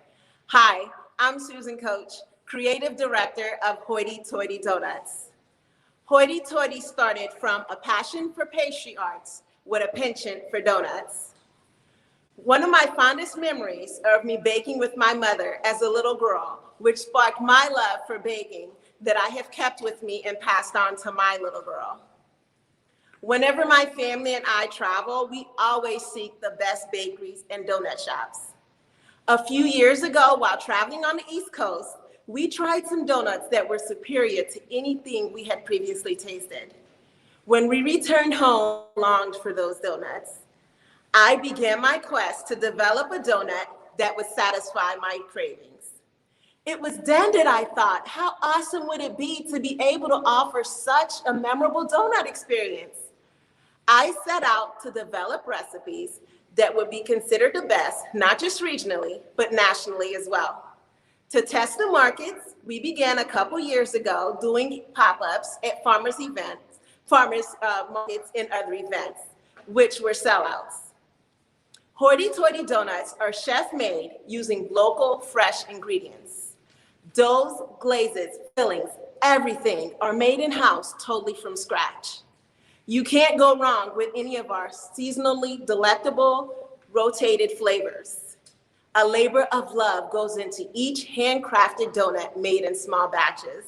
Hi, I'm Susan Coach, Creative Director of Hoity Toity Donuts. Hoity Toity started from a passion for pastry arts with a penchant for donuts. One of my fondest memories of me baking with my mother as a little girl, which sparked my love for baking, that I have kept with me and passed on to my little girl. Whenever my family and I travel, we always seek the best bakeries and donut shops. A few years ago, while traveling on the East Coast, we tried some donuts that were superior to anything we had previously tasted. When we returned home, I longed for those donuts. I began my quest to develop a donut that would satisfy my cravings. It was then that I thought, how awesome would it be to be able to offer such a memorable donut experience? I set out to develop recipes that would be considered the best, not just regionally, but nationally as well. To test the markets, we began a couple years ago doing pop-ups at farmers markets and other events, which were sellouts. Hoity Toity donuts are chef-made using local, fresh ingredients. Doughs, glazes, fillings, everything are made in-house totally from scratch. You can't go wrong with any of our seasonally delectable, rotated flavors. A labor of love goes into each handcrafted donut made in small batches.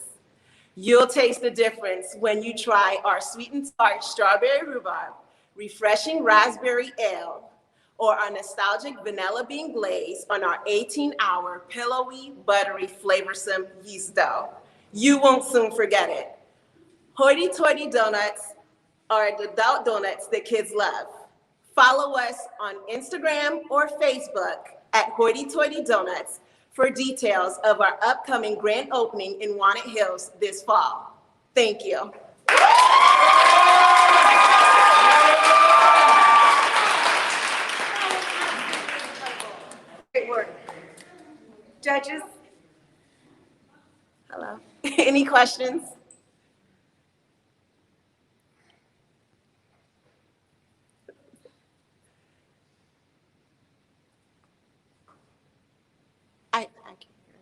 You'll taste the difference when you try our sweet and tart strawberry rhubarb, refreshing raspberry ale, or our nostalgic vanilla bean glaze on our 18-hour pillowy, buttery, flavorsome yeast dough. You won't soon forget it. Hoity Toity donuts are the adult donuts that kids love. Follow us on Instagram or Facebook at Hoity Toity Donuts for details of our upcoming grand opening in Walnut Hills this fall. Thank you. Great work. Judges? Hello. Any questions?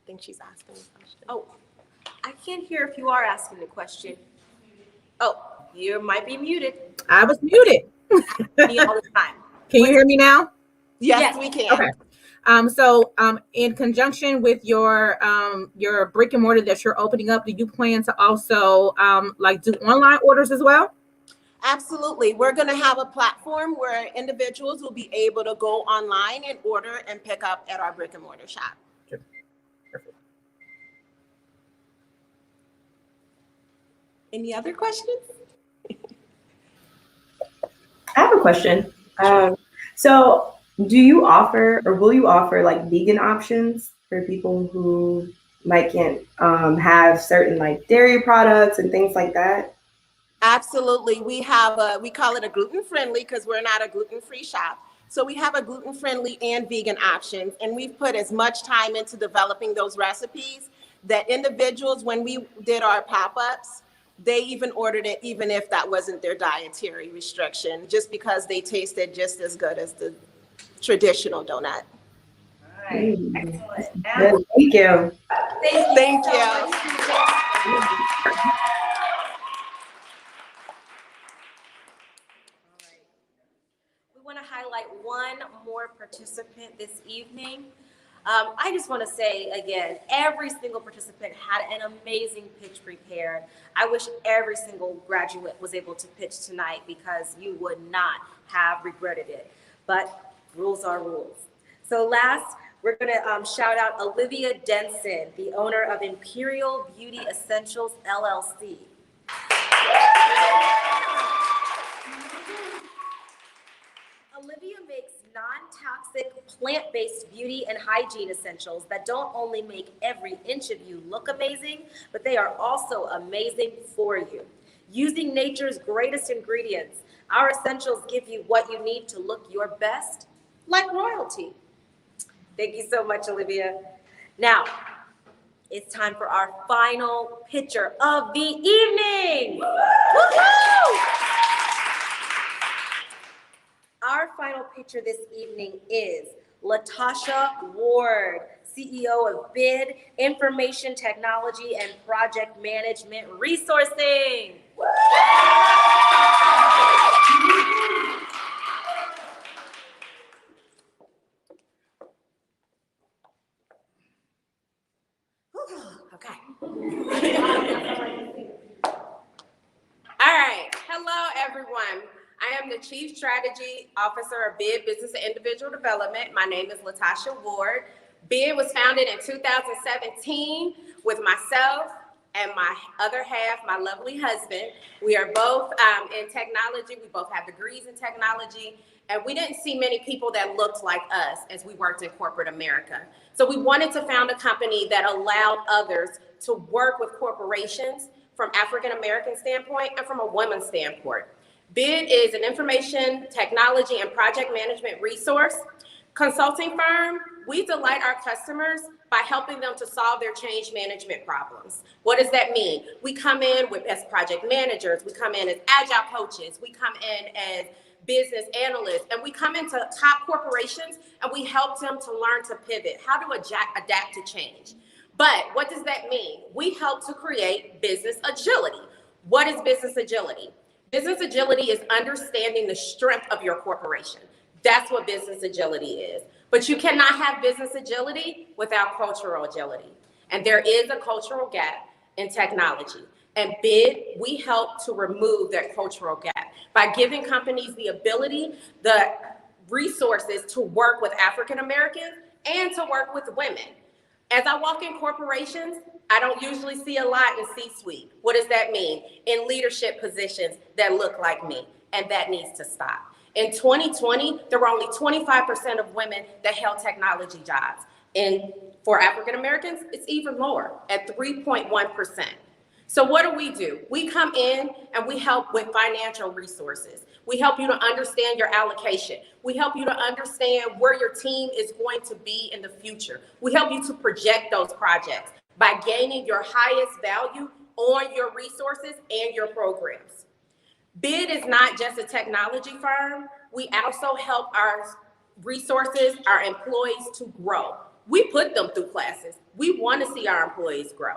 think she's asking a question. Oh, I can't hear if you are asking the question. Oh, you might be muted. I was muted. Me all the time. Can you hear me now? Yes, we can. Okay. So in conjunction with your brick and mortar that you're opening up, do you plan to also like do online orders as well? Absolutely. We're going to have a platform where individuals will be able to go online and order and pick up at our brick and mortar shop. Any other questions? I have a question. So do you offer or will you offer like vegan options for people who might can't have certain like dairy products and things like that? Absolutely. We call it a gluten-friendly because we're not a gluten-free shop. So we have a gluten-friendly and vegan options, and we've put as much time into developing those recipes that individuals, when we did our pop-ups, they even ordered it even if that wasn't their dietary restriction, just because they tasted just as good as the traditional donut. All right. Excellent. Good. Thank you. Thank you. We want to highlight one more participant this evening. I just want to say again, every single participant had an amazing pitch prepared. I wish every single graduate was able to pitch tonight because you would not have regretted it. But rules are rules. So last, we're going to shout out Olivia Denson, the owner of Imperial Beauty Essentials, LLC. Olivia makes non-toxic, plant-based beauty and hygiene essentials that don't only make every inch of you look amazing, but they are also amazing for you. Using nature's greatest ingredients, our essentials give you what you need to look your best, like royalty. Thank you so much, Olivia. Now, it's time for our final pitcher of the evening. Woo-hoo! Our final pitcher this evening is Latasha Ward, CEO of BID, Information Technology and Project Management Resourcing. Okay. All right. Hello, everyone. I am the Chief Strategy Officer of BID Business and Individual Development. My name is Latasha Ward. BID was founded in 2017 with myself and my other half, my lovely husband. We are both in technology. We both have degrees in technology. And we didn't see many people that looked like us as we worked in corporate America. So we wanted to found a company that allowed others to work with corporations from African-American standpoint and from a woman's standpoint. BID is an information technology and project management resource consulting firm. We delight our customers by helping them to solve their change management problems. What does that mean? We come in as project managers, we come in as agile coaches, we come in as business analysts, and we come into top corporations and we help them to learn to pivot, how to adapt to change. But what does that mean? We help to create business agility. What is business agility? Business agility is understanding the strength of your corporation. That's what business agility is. But you cannot have business agility without cultural agility. And there is a cultural gap in technology. And BID, we help to remove that cultural gap by giving companies the ability, the resources to work with African Americans and to work with women. As I walk in corporations, I don't usually see a lot in C-suite. What does that mean? In leadership positions that look like me, and that needs to stop. In 2020, there were only 25% of women that held technology jobs. And for African Americans, it's even lower at 3.1%. So what do? We come in and we help with financial resources. We help you to understand your allocation. We help you to understand where your team is going to be in the future. We help you to project those projects by gaining your highest value on your resources and your programs. BID is not just a technology firm. We also help our resources, our employees to grow. We put them through classes. We want to see our employees grow.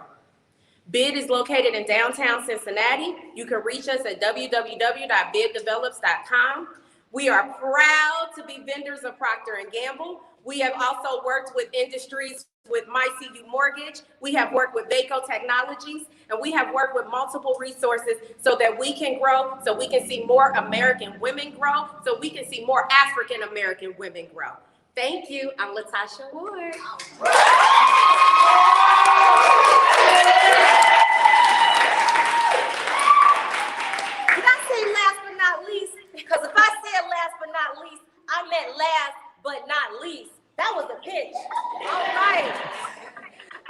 BID is located in downtown Cincinnati. You can reach us at www.biddevelops.com. We are proud to be vendors of Procter & Gamble. We have also worked with industries with MyCU Mortgage. We have worked with Vaco Technologies, and we have worked with multiple resources so that we can grow, so we can see more American women grow, so we can see more African American women grow. Thank you. I'm Latasha Ward. Did I say last but not least? Because if I said last but not least, I meant last but not least. That was a pitch. All right.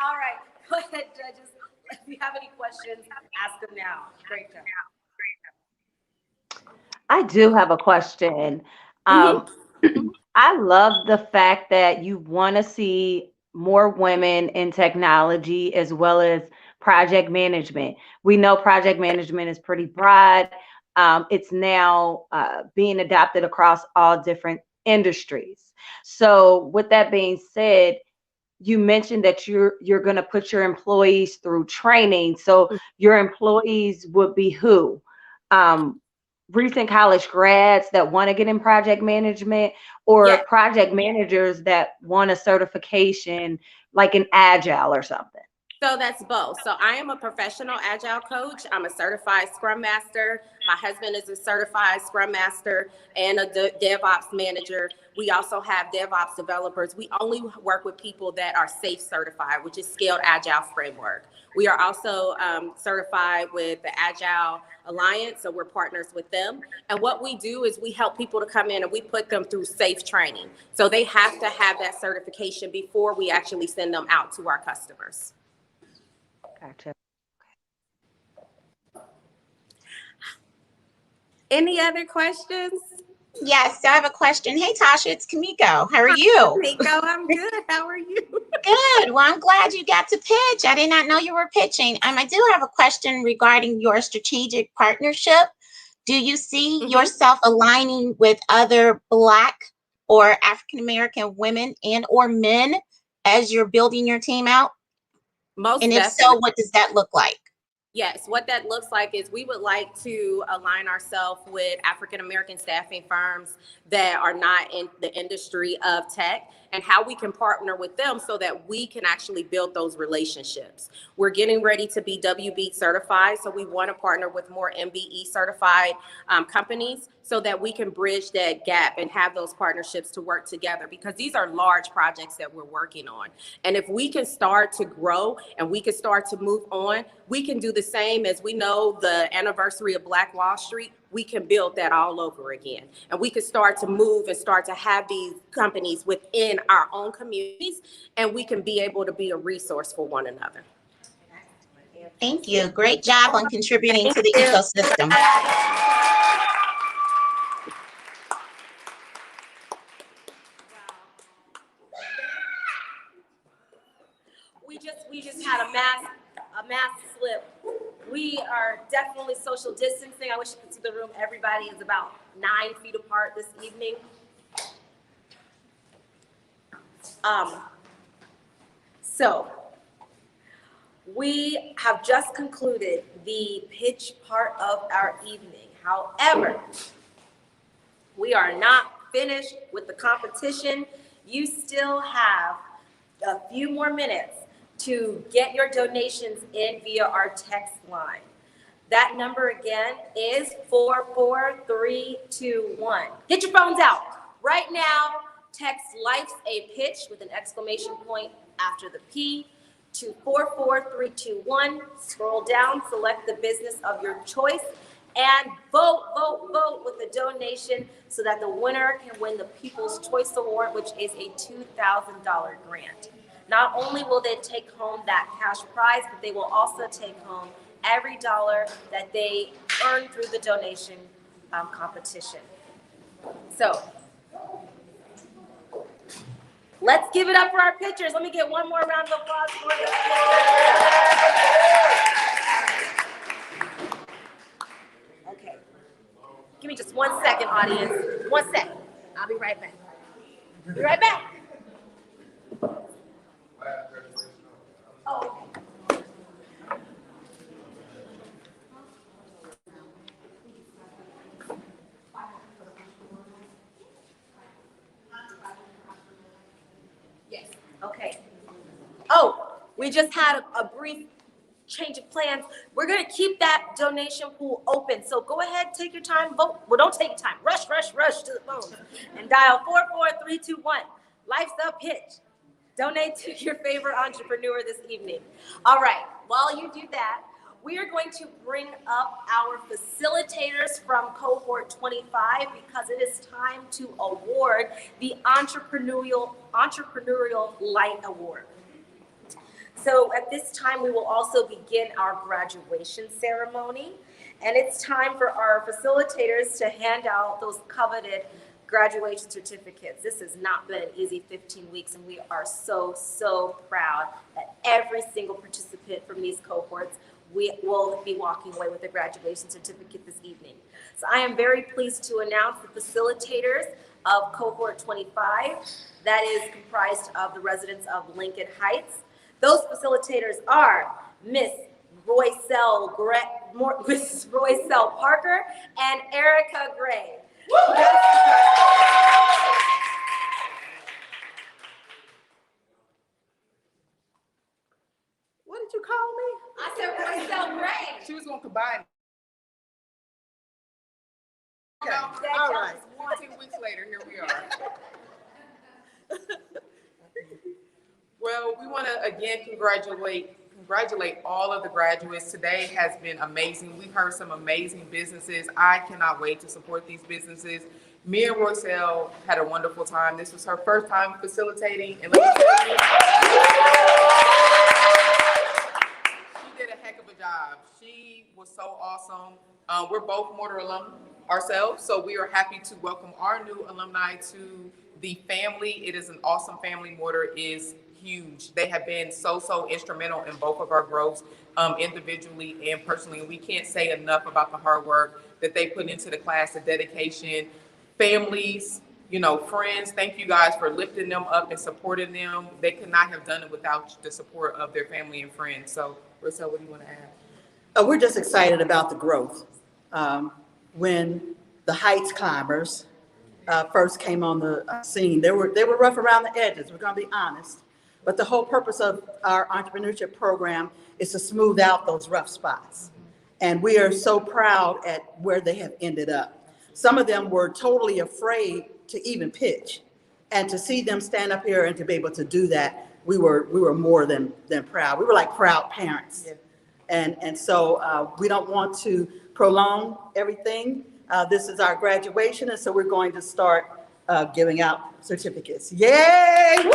All right. Go ahead, judges. If you have any questions, ask them now. Great job. I do have a question. I love the fact that you want to see more women in technology as well as project management. We know project management is pretty broad. It's now being adopted across all different industries. So with that being said, you mentioned that you're going to put your employees through training. So your employees would be who? Recent college grads that want to get in project management, or project managers that want a certification like an Agile or something? So that's both. So I am a professional Agile coach. I'm a certified Scrum Master. My husband is a certified Scrum Master and a DevOps manager. We also have DevOps developers. We only work with people that are SAFe certified, which is Scaled Agile Framework. We are also certified with the Agile Alliance, so we're partners with them. And what we do is we help people to come in and we put them through SAFe training. So they have to have that certification before we actually send them out to our customers. Gotcha. Any other questions? Yes, so I have a question. Hey, Tasha, it's Kamiko. How are you? Kamiko, I'm good. How are you? Good. Well, I'm glad you got to pitch. I did not know you were pitching. I do have a question regarding your strategic partnership. Do you see yourself aligning with other Black or African American women and or men as you're building your team out? Most and if definitely. so, what does that look like? Yes, what that looks like is we would like to align ourselves with African American staffing firms that are not in the industry of tech, and how we can partner with them so that we can actually build those relationships. We're getting ready to be WB certified, so we want to partner with more MBE certified companies so that we can bridge that gap and have those partnerships to work together, because these are large projects that we're working on. And if we can start to grow and we can start to move on, we can do the same as we know the anniversary of Black Wall Street. We can build that all over again. And we can start to move and start to have these companies within our own communities, and we can be able to be a resource for one another. Thank you. Great job on contributing to the ecosystem. We just had a mass slip. We are definitely social distancing. I wish you could see the room. Everybody is about 9 feet apart this evening. So we have just concluded the pitch part of our evening. However, we are not finished with the competition. You still have a few more minutes to get your donations in via our text line. That number again is 44321. Get your phones out. Right now, text "Life's a Pitch" with an exclamation point after the P to 44321. Scroll down, select the business of your choice, and vote with a donation so that the winner can win the People's Choice Award, which is a $2,000 grant. Not only will they take home that cash prize, but they will also take home every dollar that they earn through the donation competition. So let's give it up for our pitchers. Let me get one more round of applause for them. Okay. Give me just 1 second, audience. 1 second. I'll be right back. Be right back. Oh, yes, okay. Oh, we just had a brief change of plans. We're gonna keep that donation pool open. So go ahead, take your time, vote. Well, don't take your time. Rush, rush, rush to the phones and dial 44321. Life's a pitch. Donate to your favorite entrepreneur this evening. All right, while you do that, we are going to bring up our facilitators from cohort 25 because it is time to award the Entrepreneurial Light Award. So at this time, we will also begin our graduation ceremony. And it's time for our facilitators to hand out those coveted graduation certificates. This has not been an easy 15 weeks, and we are so, so proud that every single participant from these cohorts we will be walking away with a graduation certificate this evening. So I am very pleased to announce the facilitators of cohort 25, that is comprised of the residents of Lincoln Heights. Those facilitators are Miss Roycelle Parker and Erica Gray. What did you call me? I said Roycelle Gray. She was going to combine. Okay. All All right. right. 15 weeks later, here we are. Well, we want to again congratulate all of the graduates. Today has been amazing. We heard some amazing businesses. I cannot wait to support these businesses. Me and Roycelle had a wonderful time. This was her first time facilitating, and she did a heck of a job. She was so awesome. We're both Mortar alum ourselves, so we are happy to welcome our new alumni to the family. It is an awesome family. Mortar is huge. They have been so instrumental in both of our growths, individually and personally. We can't say enough about the hard work that they put into the class, the dedication, families, friends. Thank you guys for lifting them up and supporting them. They could not have done it without the support of their family and friends. So, Rochelle, what do you want to add? We're just excited about the growth. When the Heights climbers first came on the scene, they were rough around the edges. We're going to be honest. But the whole purpose of our entrepreneurship program is to smooth out those rough spots. And we are so proud at where they have ended up. Some of them were totally afraid to even pitch. And to see them stand up here and to be able to do that, we were more than proud. We were like proud parents. Yeah. And so we don't want to prolong everything. This is our graduation, and so we're going to start giving out certificates. Yay! Woo!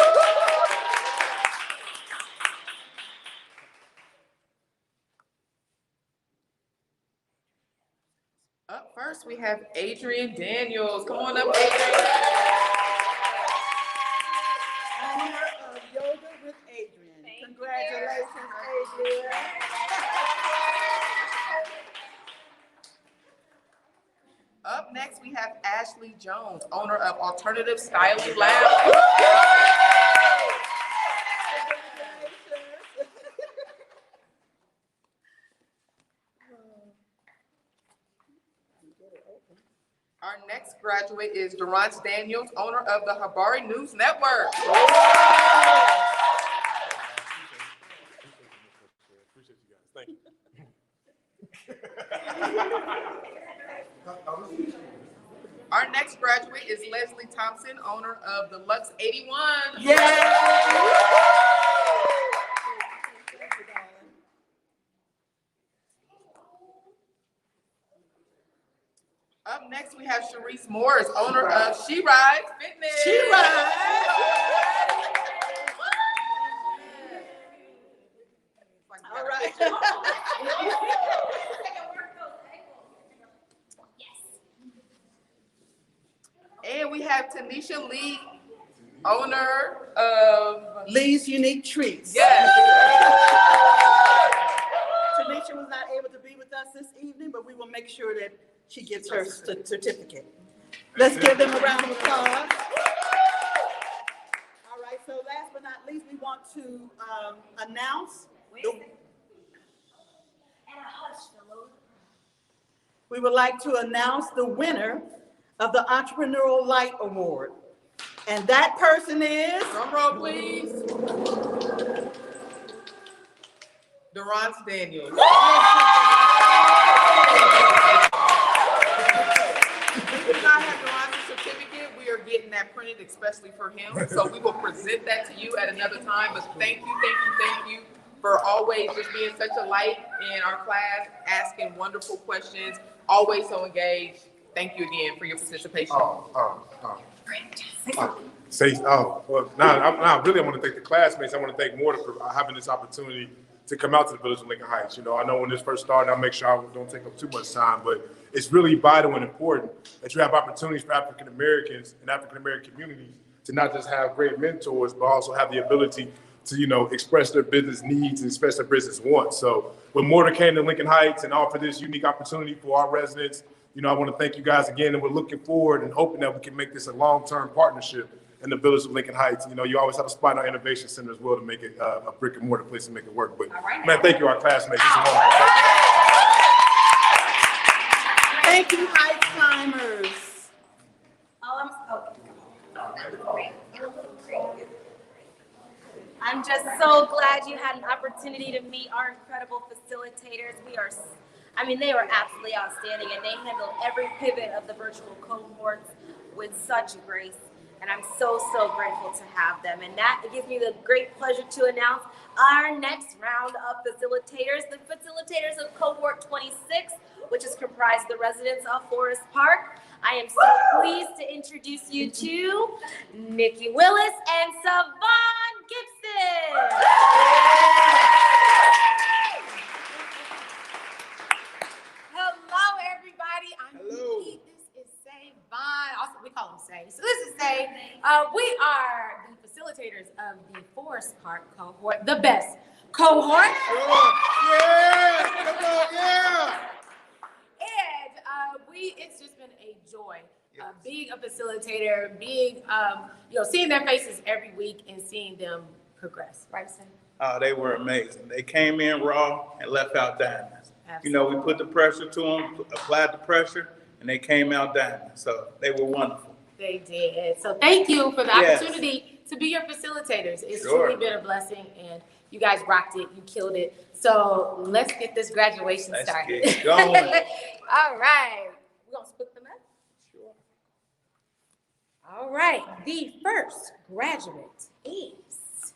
Up first, we have Adrian Daniels. Come on up, Adrian. Owner of Yoga with Adrian. Congratulations, Adrian. Up next, we have Ashley Jones, owner of Alternative Styling Lab. Our next graduate is Adrian Daniels, owner of the Habari News Network. Appreciate you guys. Thank you. Our next graduate is Leslie Thompson, owner of the Lux 81. Yeah. Up next, we have Sharice Morris, owner of She Rides Fitness. She Rides. All right. And we have Tanisha Lee, owner of Lee's Unique Treats. Yes. Tanisha was not able to be with us this evening, but we will make sure that she gets her certificate. Let's give them a round of applause. All right, so last but not least, we want to announce. We would like to announce the winner of the Entrepreneurial Light Award. And that person is? Drum roll, please. Adrian Daniels. We do not have Adrian's certificate. We are getting that printed especially for him. So we will present that to you at another time. But thank you for always just being such a light in our class, asking wonderful questions, always so engaged. Thank you again for your participation. I really want to thank the classmates. I want to thank Mortar for having this opportunity to come out to the village of Lincoln Heights. You know, I know when this first started, I'll make sure I don't take up too much time, but it's really vital and important that you have opportunities for African Americans and African American communities to not just have great mentors, but also have the ability to, you know, express their business needs and express their business wants. So when Mortar came to Lincoln Heights and offered this unique opportunity for our residents, you know, I want to thank you guys again, and we're looking forward and hoping that we can make this a long-term partnership in the village of Lincoln Heights. You know, you always have a spot in our innovation center as well to make it a brick and mortar place to make it work. But man, thank you, our classmates. This is wonderful. Thank you, Heights climbers. I'm just so glad you had an opportunity to meet our incredible facilitators. They were absolutely outstanding, and they handled every pivot of the virtual cohorts with such grace. And I'm so grateful to have them. And that gives me the great pleasure to announce our next round of facilitators, the Facilitators of Cohort 26, which is comprised of the residents of Forest Park. I am so pleased to introduce you to Nikki Willis and Savon Gibson. Hello, everybody. I'm Nikki. This is Savon. Also, we call him Say. So this is Say. We are the facilitators of the Forest Park cohort, the best cohort. Yeah, come on, yeah. And it's just been a joy being a facilitator, being, seeing their faces every week and seeing them progress. Right, Say? They were amazing. They came in raw and left out diamonds. Absolutely. You know, we put the pressure to them, applied the pressure, and they came out diamonds. So they were wonderful. They did. So thank you for the opportunity to be your facilitators. It's truly been a blessing, and you guys rocked it. You killed it. So let's get this graduation started. Let's get going. All right. We're going to split them up? Sure. All right. The first graduate is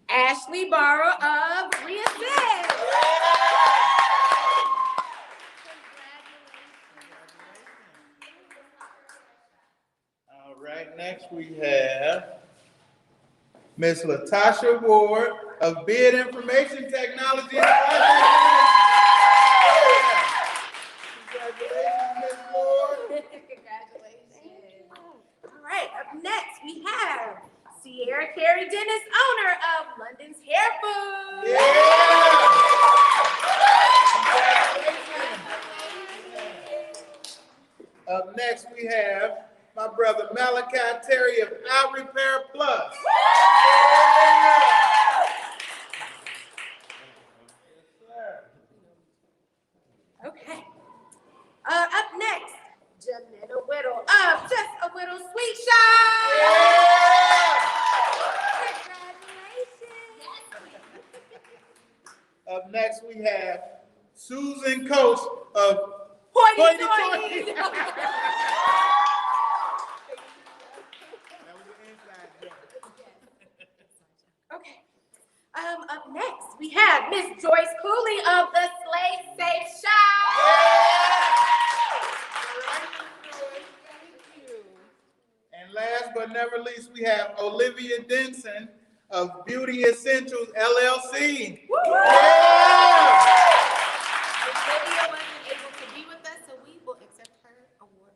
Ashley Barrow of Reimbursement. All right, next we have Miss Latasha Ward of Bid Information Technology. Congratulations, Miss Ward. Congratulations. All right, up next we have Sierra Carey Dennis, owner of London's Hair Food. Up next we have my brother Malachi Terry of I Repair Plus. Okay. Up next, Janetta Whittle of Just a Whittle Sweet Shop. Congratulations. Up next we have Susan Coach of Hoity. Okay. Up next, we have Miss Joyce Cooley of the Slay Safe Shop. And last but never least, we have Olivia Denson of Beauty Essentials LLC. Olivia wasn't able to be with us, so we will accept her award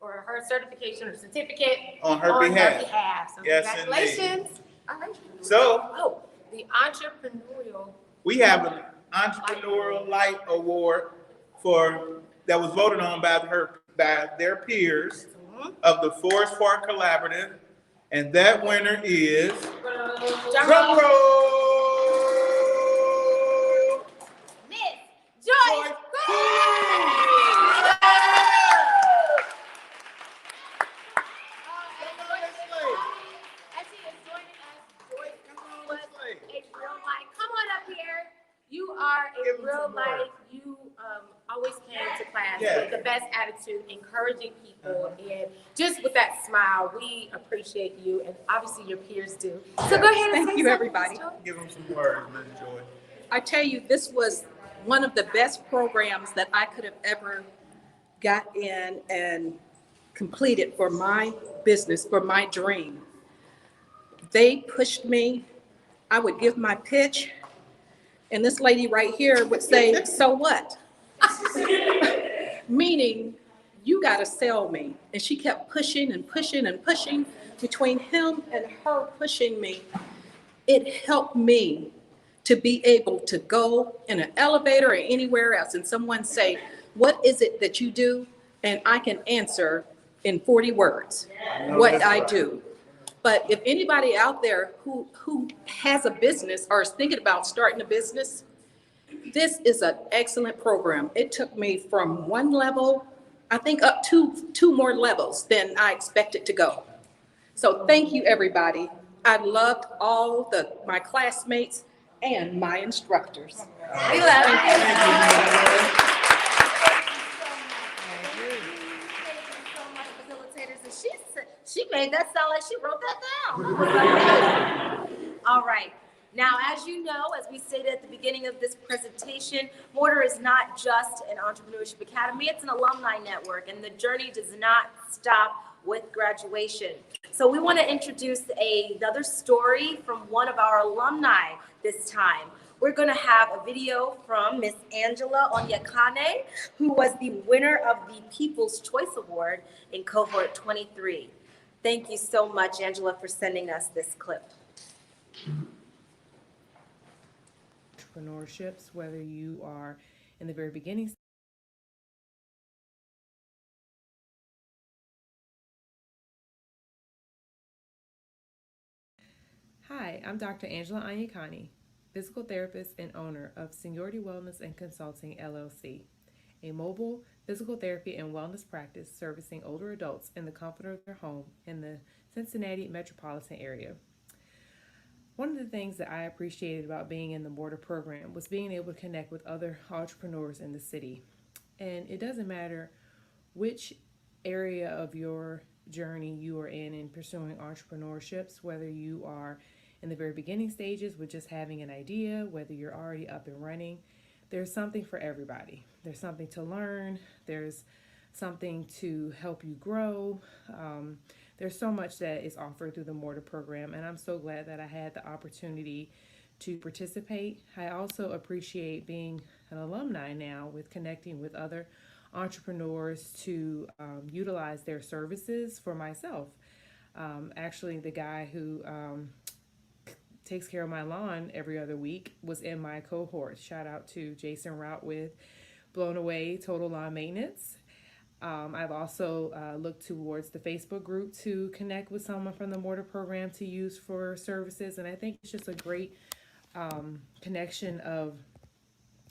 or her certification or certificate on her behalf. So yes, congratulations. Indeed. All right. So, the Entrepreneurial. We have an Entrepreneurial Light Award that was voted on by their peers of the Forest Park Collaborative, and that winner is Drum roll. Miss Joyce Cooley. As he is joining us, Joyce was a real life. Come on up here. You are a real life. You always came to class with the best attitude, encouraging people, and just with that smile. We appreciate you, and obviously your peers do. So go ahead and thank you, everybody. Give them some words, Ms. Joy. I tell you, this was one of the best programs that I could have ever got in and completed for my business, for my dream. They pushed me. I would give my pitch, and this lady right here would say, so what? Meaning, you got to sell me. And she kept pushing and pushing and pushing. Between him and her pushing me, it helped me to be able to go in an elevator or anywhere else and someone say, what is it that you do? And I can answer in 40 words what I do. But if anybody out there who has a business or is thinking about starting a business, this is an excellent program. It took me from one level, I think up to 2 more levels than I expected to go. So thank you, everybody. I loved all my classmates and my instructors. We love you. She made that sound like she wrote that down. All right. Now, as you know, as we stated at the beginning of this presentation, Mortar is not just an entrepreneurship academy, it's an alumni network, and the journey does not stop with graduation. So we want to introduce another story from one of our alumni this time. We're going to have a video from Miss Angela Onyekane, who was the winner of the People's Choice Award in Cohort 23. Thank you so much, Angela, for sending us this clip. Entrepreneurships, whether you are in the very beginning. Hi, I'm Dr. Angela Onyekane, physical therapist and owner of Seniority Wellness and Consulting, LLC, a mobile physical therapy and wellness practice servicing older adults in the comfort of their home in the Cincinnati metropolitan area. One of the things that I appreciated about being in the Mortar program was being able to connect with other entrepreneurs in the city. And it doesn't matter which area of your journey you are in pursuing entrepreneurships, whether you are in the very beginning stages with just having an idea, whether you're already up and running, there's something for everybody. There's something to learn. There's something to help you grow. There's so much that is offered through the Mortar program, and I'm so glad that I had the opportunity to participate. I also appreciate being an alumni now with connecting with other entrepreneurs to utilize their services for myself. Actually, the guy who takes care of my lawn every other week was in my cohort. Shout out to Jason Rout with Blown Away Total Lawn Maintenance. I've also looked towards the Facebook group to connect with someone from the Mortar program to use for services. And I think it's just a great connection of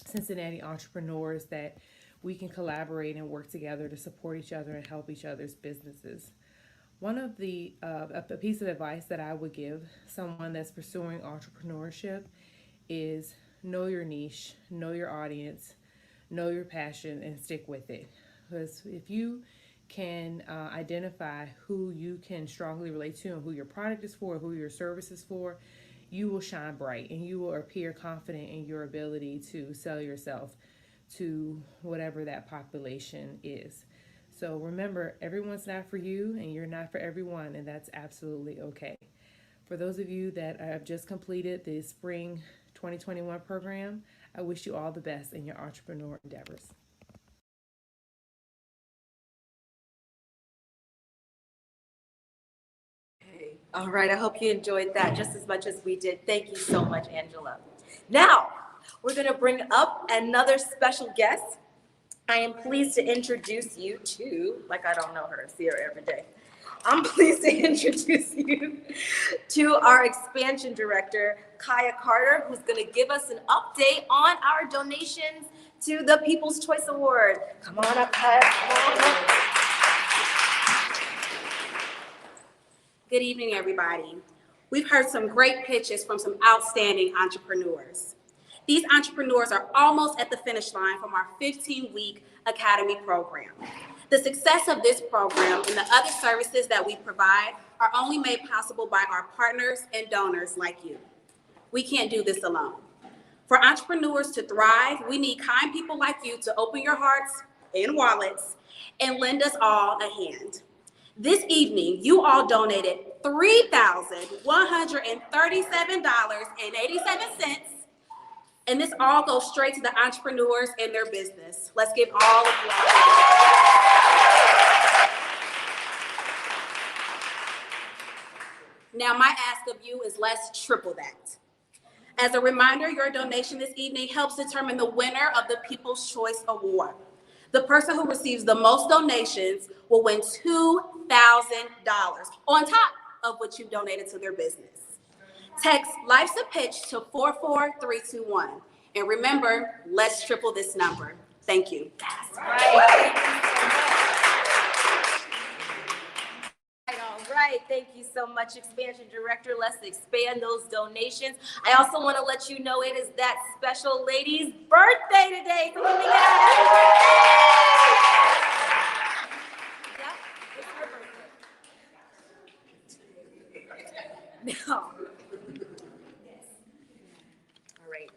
Cincinnati entrepreneurs that we can collaborate and work together to support each other and help each other's businesses. One of the a piece of advice that I would give someone that's pursuing entrepreneurship is know your niche, know your audience, know your passion, and stick with it. Because if you can identify who you can strongly relate to and who your product is for, who your service is for, you will shine bright and you will appear confident in your ability to sell yourself to whatever that population is. So remember, everyone's not for you and you're not for everyone, and that's absolutely okay. For those of you that have just completed the spring 2021 program, I wish you all the best in your entrepreneur endeavors. All right, I hope you enjoyed that just as much as we did. Thank you so much, Angela. Now, we're going to bring up another special guest. I am pleased to introduce you to, like I don't know her, I see her every day. I'm pleased to introduce you to our expansion director, Kaya Carter, who's going to give us an update on our donations to the People's Choice Award. Come on up, Kaya. Come on up. Good evening, everybody. We've heard some great pitches from some outstanding entrepreneurs. These entrepreneurs are almost at the finish line from our 15-week Academy program. The success of this program and the other services that we provide are only made possible by our partners and donors like you. We can't do this alone. For entrepreneurs to thrive, we need kind people like you to open your hearts and wallets and lend us all a hand. This evening, you all donated $3,137.87, and this all goes straight to the entrepreneurs and their business. Let's give all of you all. Now, my ask of you is let's triple that. As a reminder, your donation this evening helps determine the winner of the People's Choice Award. The person who receives the most donations will win $2,000 on top of what you donated to their business. Text Life's a Pitch to 44321. And remember, let's triple this number. Thank you. That's All right, thank you so much, Expansion Director. Let's expand those donations. I also want to let you know it is that special lady's birthday today. So let me get a happy birthday. Yep, it's her birthday. No. All right.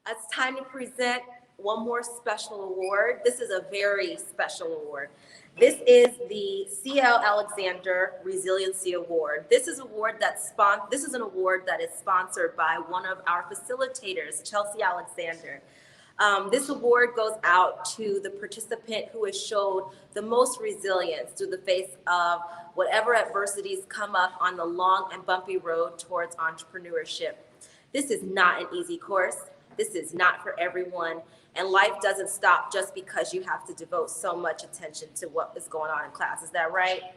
It's time to present one more special award. This is a very special award. This is the C.L. Alexander Resiliency Award. This is an award that is sponsored by one of our facilitators, Chelsea Alexander. This award goes out to the participant who has showed the most resilience through the face of whatever adversities come up on the long and bumpy road towards entrepreneurship. This is not an easy course. This is not for everyone. And life doesn't stop just because you have to devote so much attention to what is going on in class. Is that right?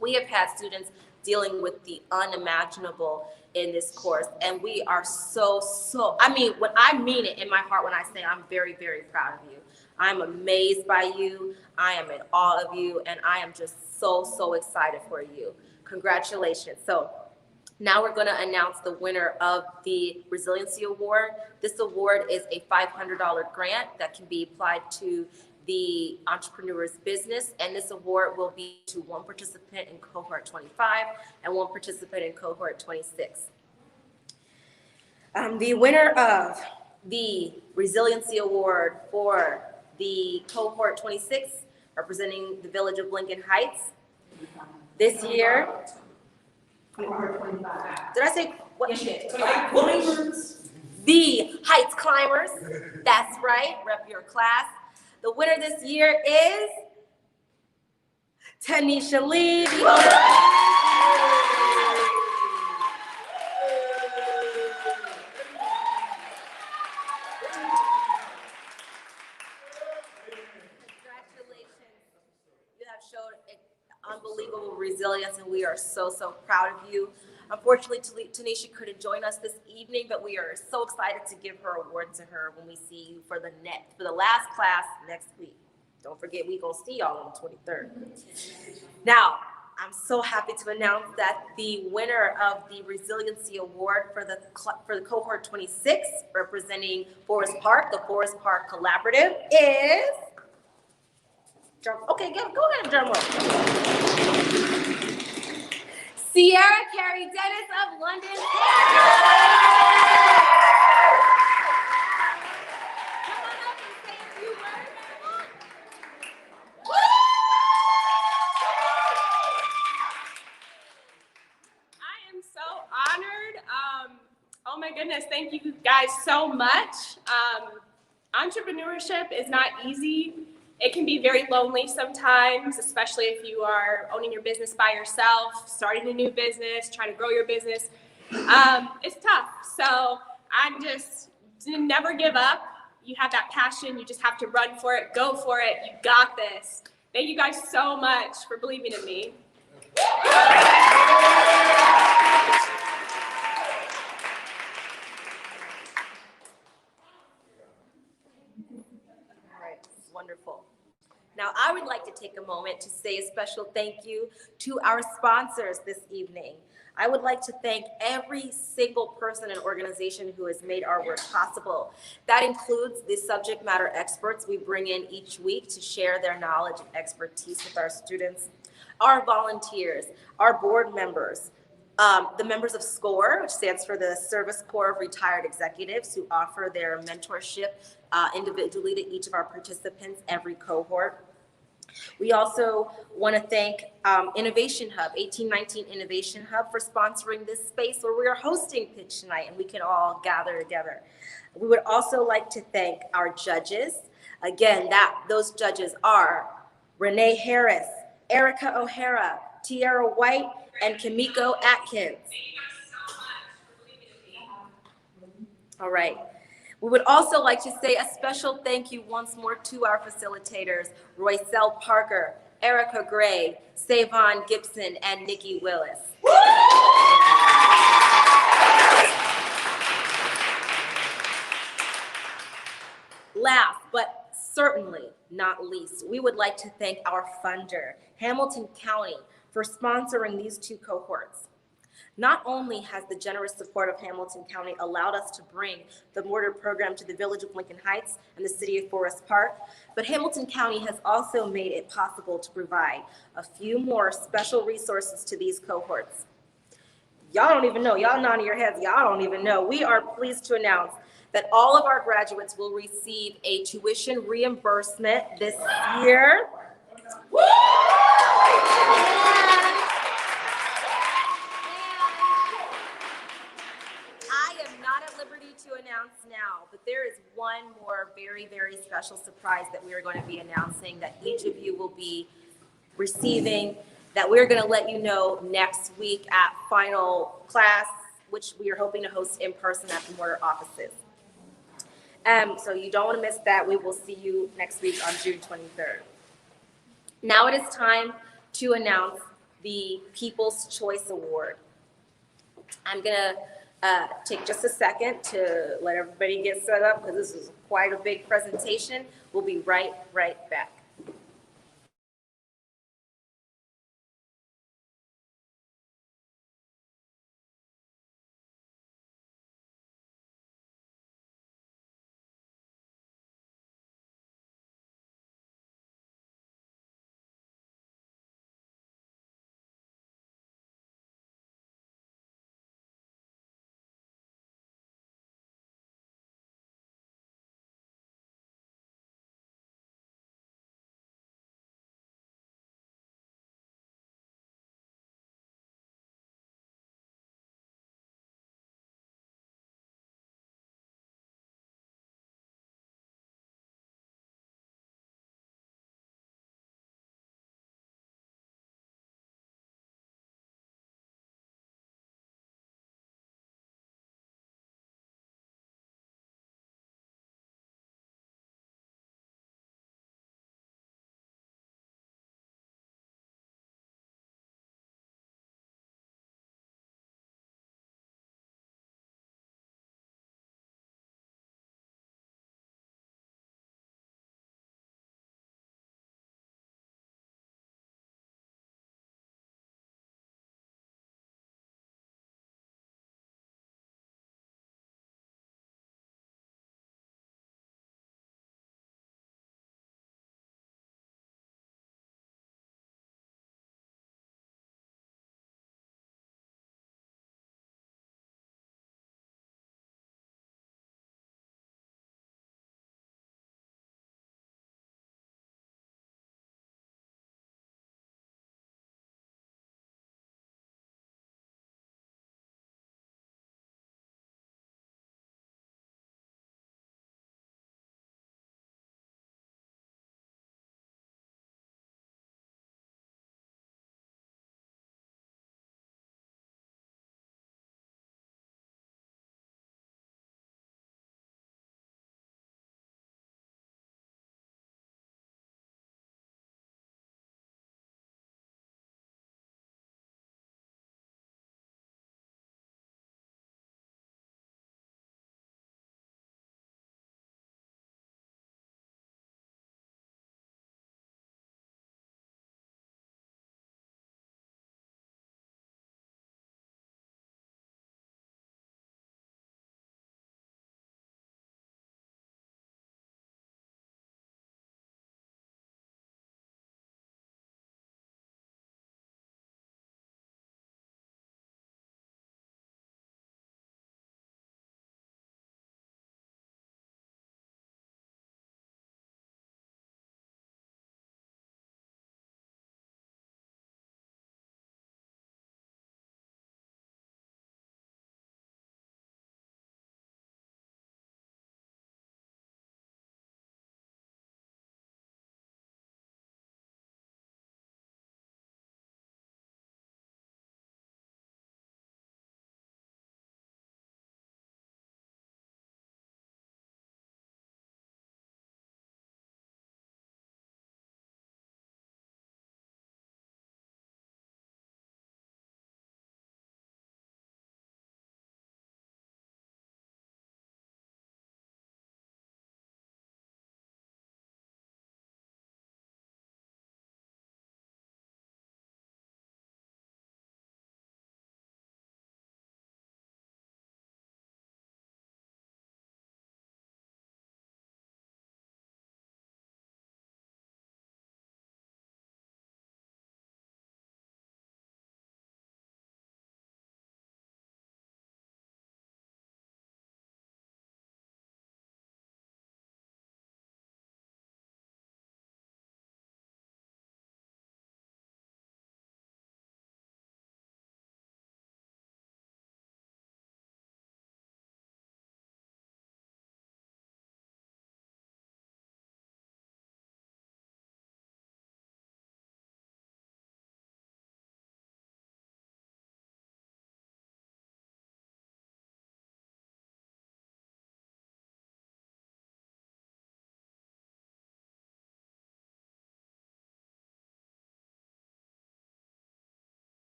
We have had students dealing with the unimaginable in this course. And we are I mean it in my heart when I say I'm very, very proud of you. I'm amazed by you. I am in awe of you. And I am just so excited for you. Congratulations. So now we're going to announce the winner of the Resiliency Award. This award is a $500 grant that can be applied to the entrepreneur's business, and this award will be to one participant in cohort 25 and one participant in cohort 26. The winner of the Resiliency Award for the cohort 26, representing the village of Lincoln Heights, this year. Did I say what? Yes, the Heights Climbers. That's right. Rep your class. The winner this year is Tanisha Lee. Unbelievable resilience, and we are so proud of you. Unfortunately, Tanisha couldn't join us this evening, but we are so excited to give her award to her when we see you for the last class next week. Don't forget, we gonna see y'all on the 23rd. Now, I'm so happy to announce that the winner of the Resiliency Award for the cohort 26, representing Forest Park, the Forest Park Collaborative, is. Okay, go ahead, drum roll. Sierra Carey Dennis of London. Come on up and say a few words. I am so honored. Oh my goodness, thank you guys so much. Entrepreneurship is not easy. It can be very lonely sometimes, especially if you are owning your business by yourself, starting a new business, trying to grow your business. It's tough. So I'm just, never give up. You have that passion. You just have to run for it, go for it. You got this. Thank you guys so much for believing in me. would like to take a moment to say a special thank you to our sponsors this evening. I would like to thank every single person and organization who has made our work possible. That includes the subject matter experts we bring in each week to share their knowledge and expertise with our students, our volunteers, our board members, the members of SCORE, which stands for the Service Corps of Retired Executives, who offer their mentorship individually to each of our participants every cohort. We also want to thank Innovation Hub, 1819 Innovation Hub, for sponsoring this space where we are hosting Pitch tonight and we can all gather together. We would also like to thank our judges. Again, those judges are Renee Harris, Erica O'Hara, Tiara White, and Kimiko Atkins. All right. We would also like to say a special thank you once more to our facilitators, Roycelle Parker, Erica Gray, Savon Gibson, and Nikki Willis. Last, but certainly not least, we would like to thank our funder, Hamilton County, for sponsoring these two cohorts. Not only has the generous support of Hamilton County allowed us to bring the Mortar program to the village of Lincoln Heights and the city of Forest Park, but Hamilton County has also made it possible to provide a few more special resources to these cohorts. Y'all don't even know, y'all nodding your heads, y'all don't even know. We are pleased to announce that all of our graduates will receive a tuition reimbursement this year. I am not at liberty to announce now, but there is one more very, very special surprise that we are going to be announcing that each of you will be receiving, that we're going to let you know next week at final class, which we are hoping to host in person at the Mortar offices. So you don't want to miss that. We will see you next week on June 23rd. Now it is time to announce the People's Choice Award. I'm going to take just a second to let everybody get set up because this is quite a big presentation. We'll be right back.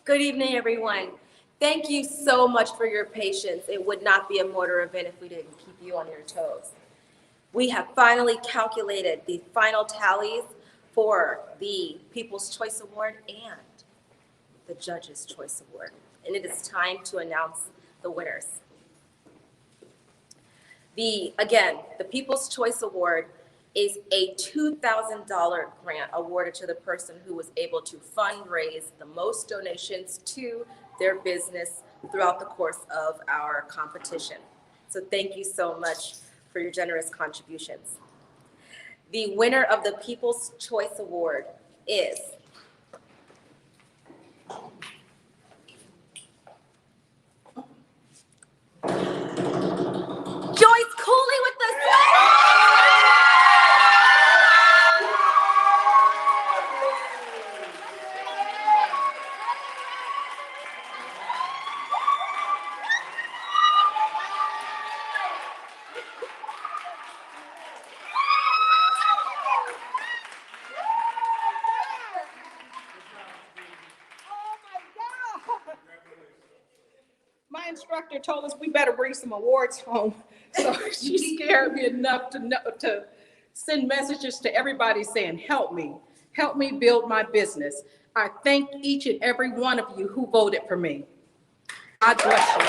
Good evening, everyone. Thank you so much for your patience. It would not be a Mortar event if we didn't keep you on your toes. We have finally calculated the final tallies for the People's Choice Award and the Judge's Choice Award. And it is time to announce the winners. Again, the People's Choice Award is a $2,000 grant awarded to the person who was able to fundraise the most donations to their business throughout the course of our competition. So thank you so much for your generous contributions. The winner of the People's Choice Award is Joyce Cooley with the My instructor told us we better bring some awards home. So she scared me enough to send messages to everybody saying, help me build my business. I thank each and every one of you who voted for me. God bless you.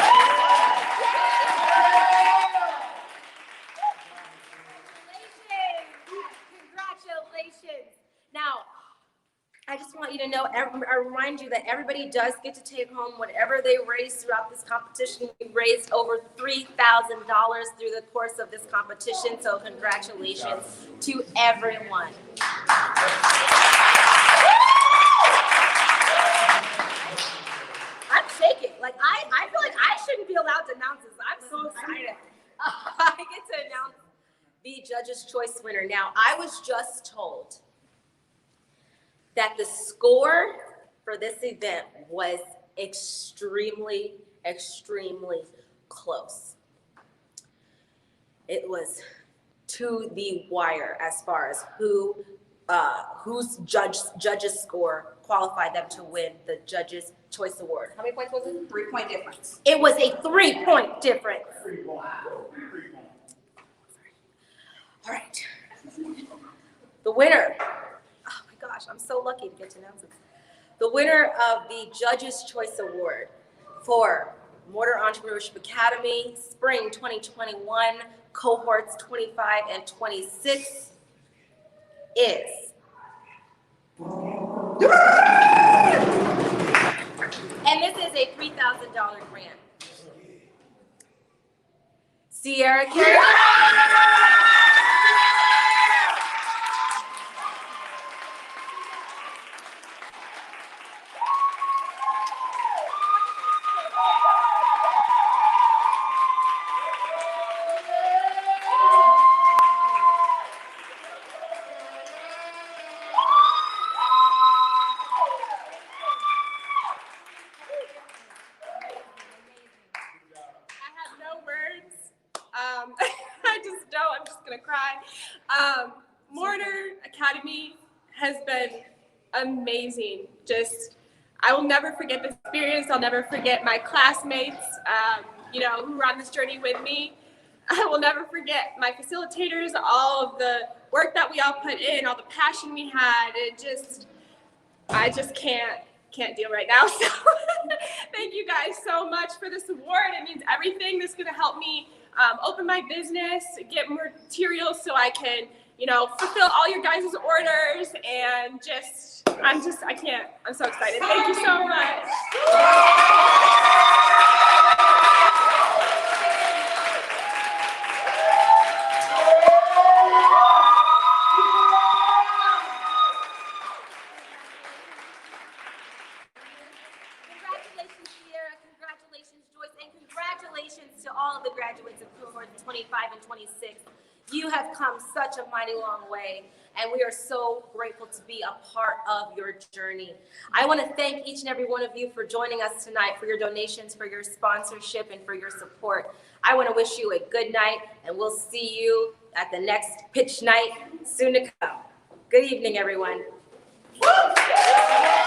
Congratulations. Now, I just want you to know, I remind you that everybody does get to take home whatever they raise throughout this competition. We raised over $3,000 through the course of this competition, so congratulations to everyone. I'm shaking. Like, I feel like I shouldn't be allowed to announce this. I'm so excited. I get to announce the Judge's Choice winner. Now, I was just told that the score for this event was extremely, extremely close. It was to the wire as far as whose judge's score qualified them to win the Judge's Choice Award. How many points was it? 3-point difference. It was a 3-point difference. All right. The winner. Gosh, I'm so lucky to get to announce this. The winner of the Judge's Choice Award for Mortar Entrepreneurship Academy, Spring 2021, Cohorts 25 and 26 is, and this is a $3,000 grant, Sierra Carey. Mortar Academy has been amazing. I will never forget this experience. I'll never forget my classmates, who were on this journey with me. I will never forget my facilitators, all of the work that we all put in, all the passion we had. I just can't deal right now. So thank you guys so much for this award. It means everything. This is going to help me open my business, get more materials so I can, fulfill all your guys' orders, and I'm so excited. Thank you so much. Congratulations, Sierra. Congratulations, Joyce. And congratulations to all of the graduates of Cohort 25 and 26. You have come such a mighty long way, and we are so grateful to be a part of your journey. I want to thank each and every one of you for joining us tonight, for your donations, for your sponsorship, and for your support. I want to wish you a good night, and we'll see you at the next pitch night soon to come. Good evening, everyone. Woo!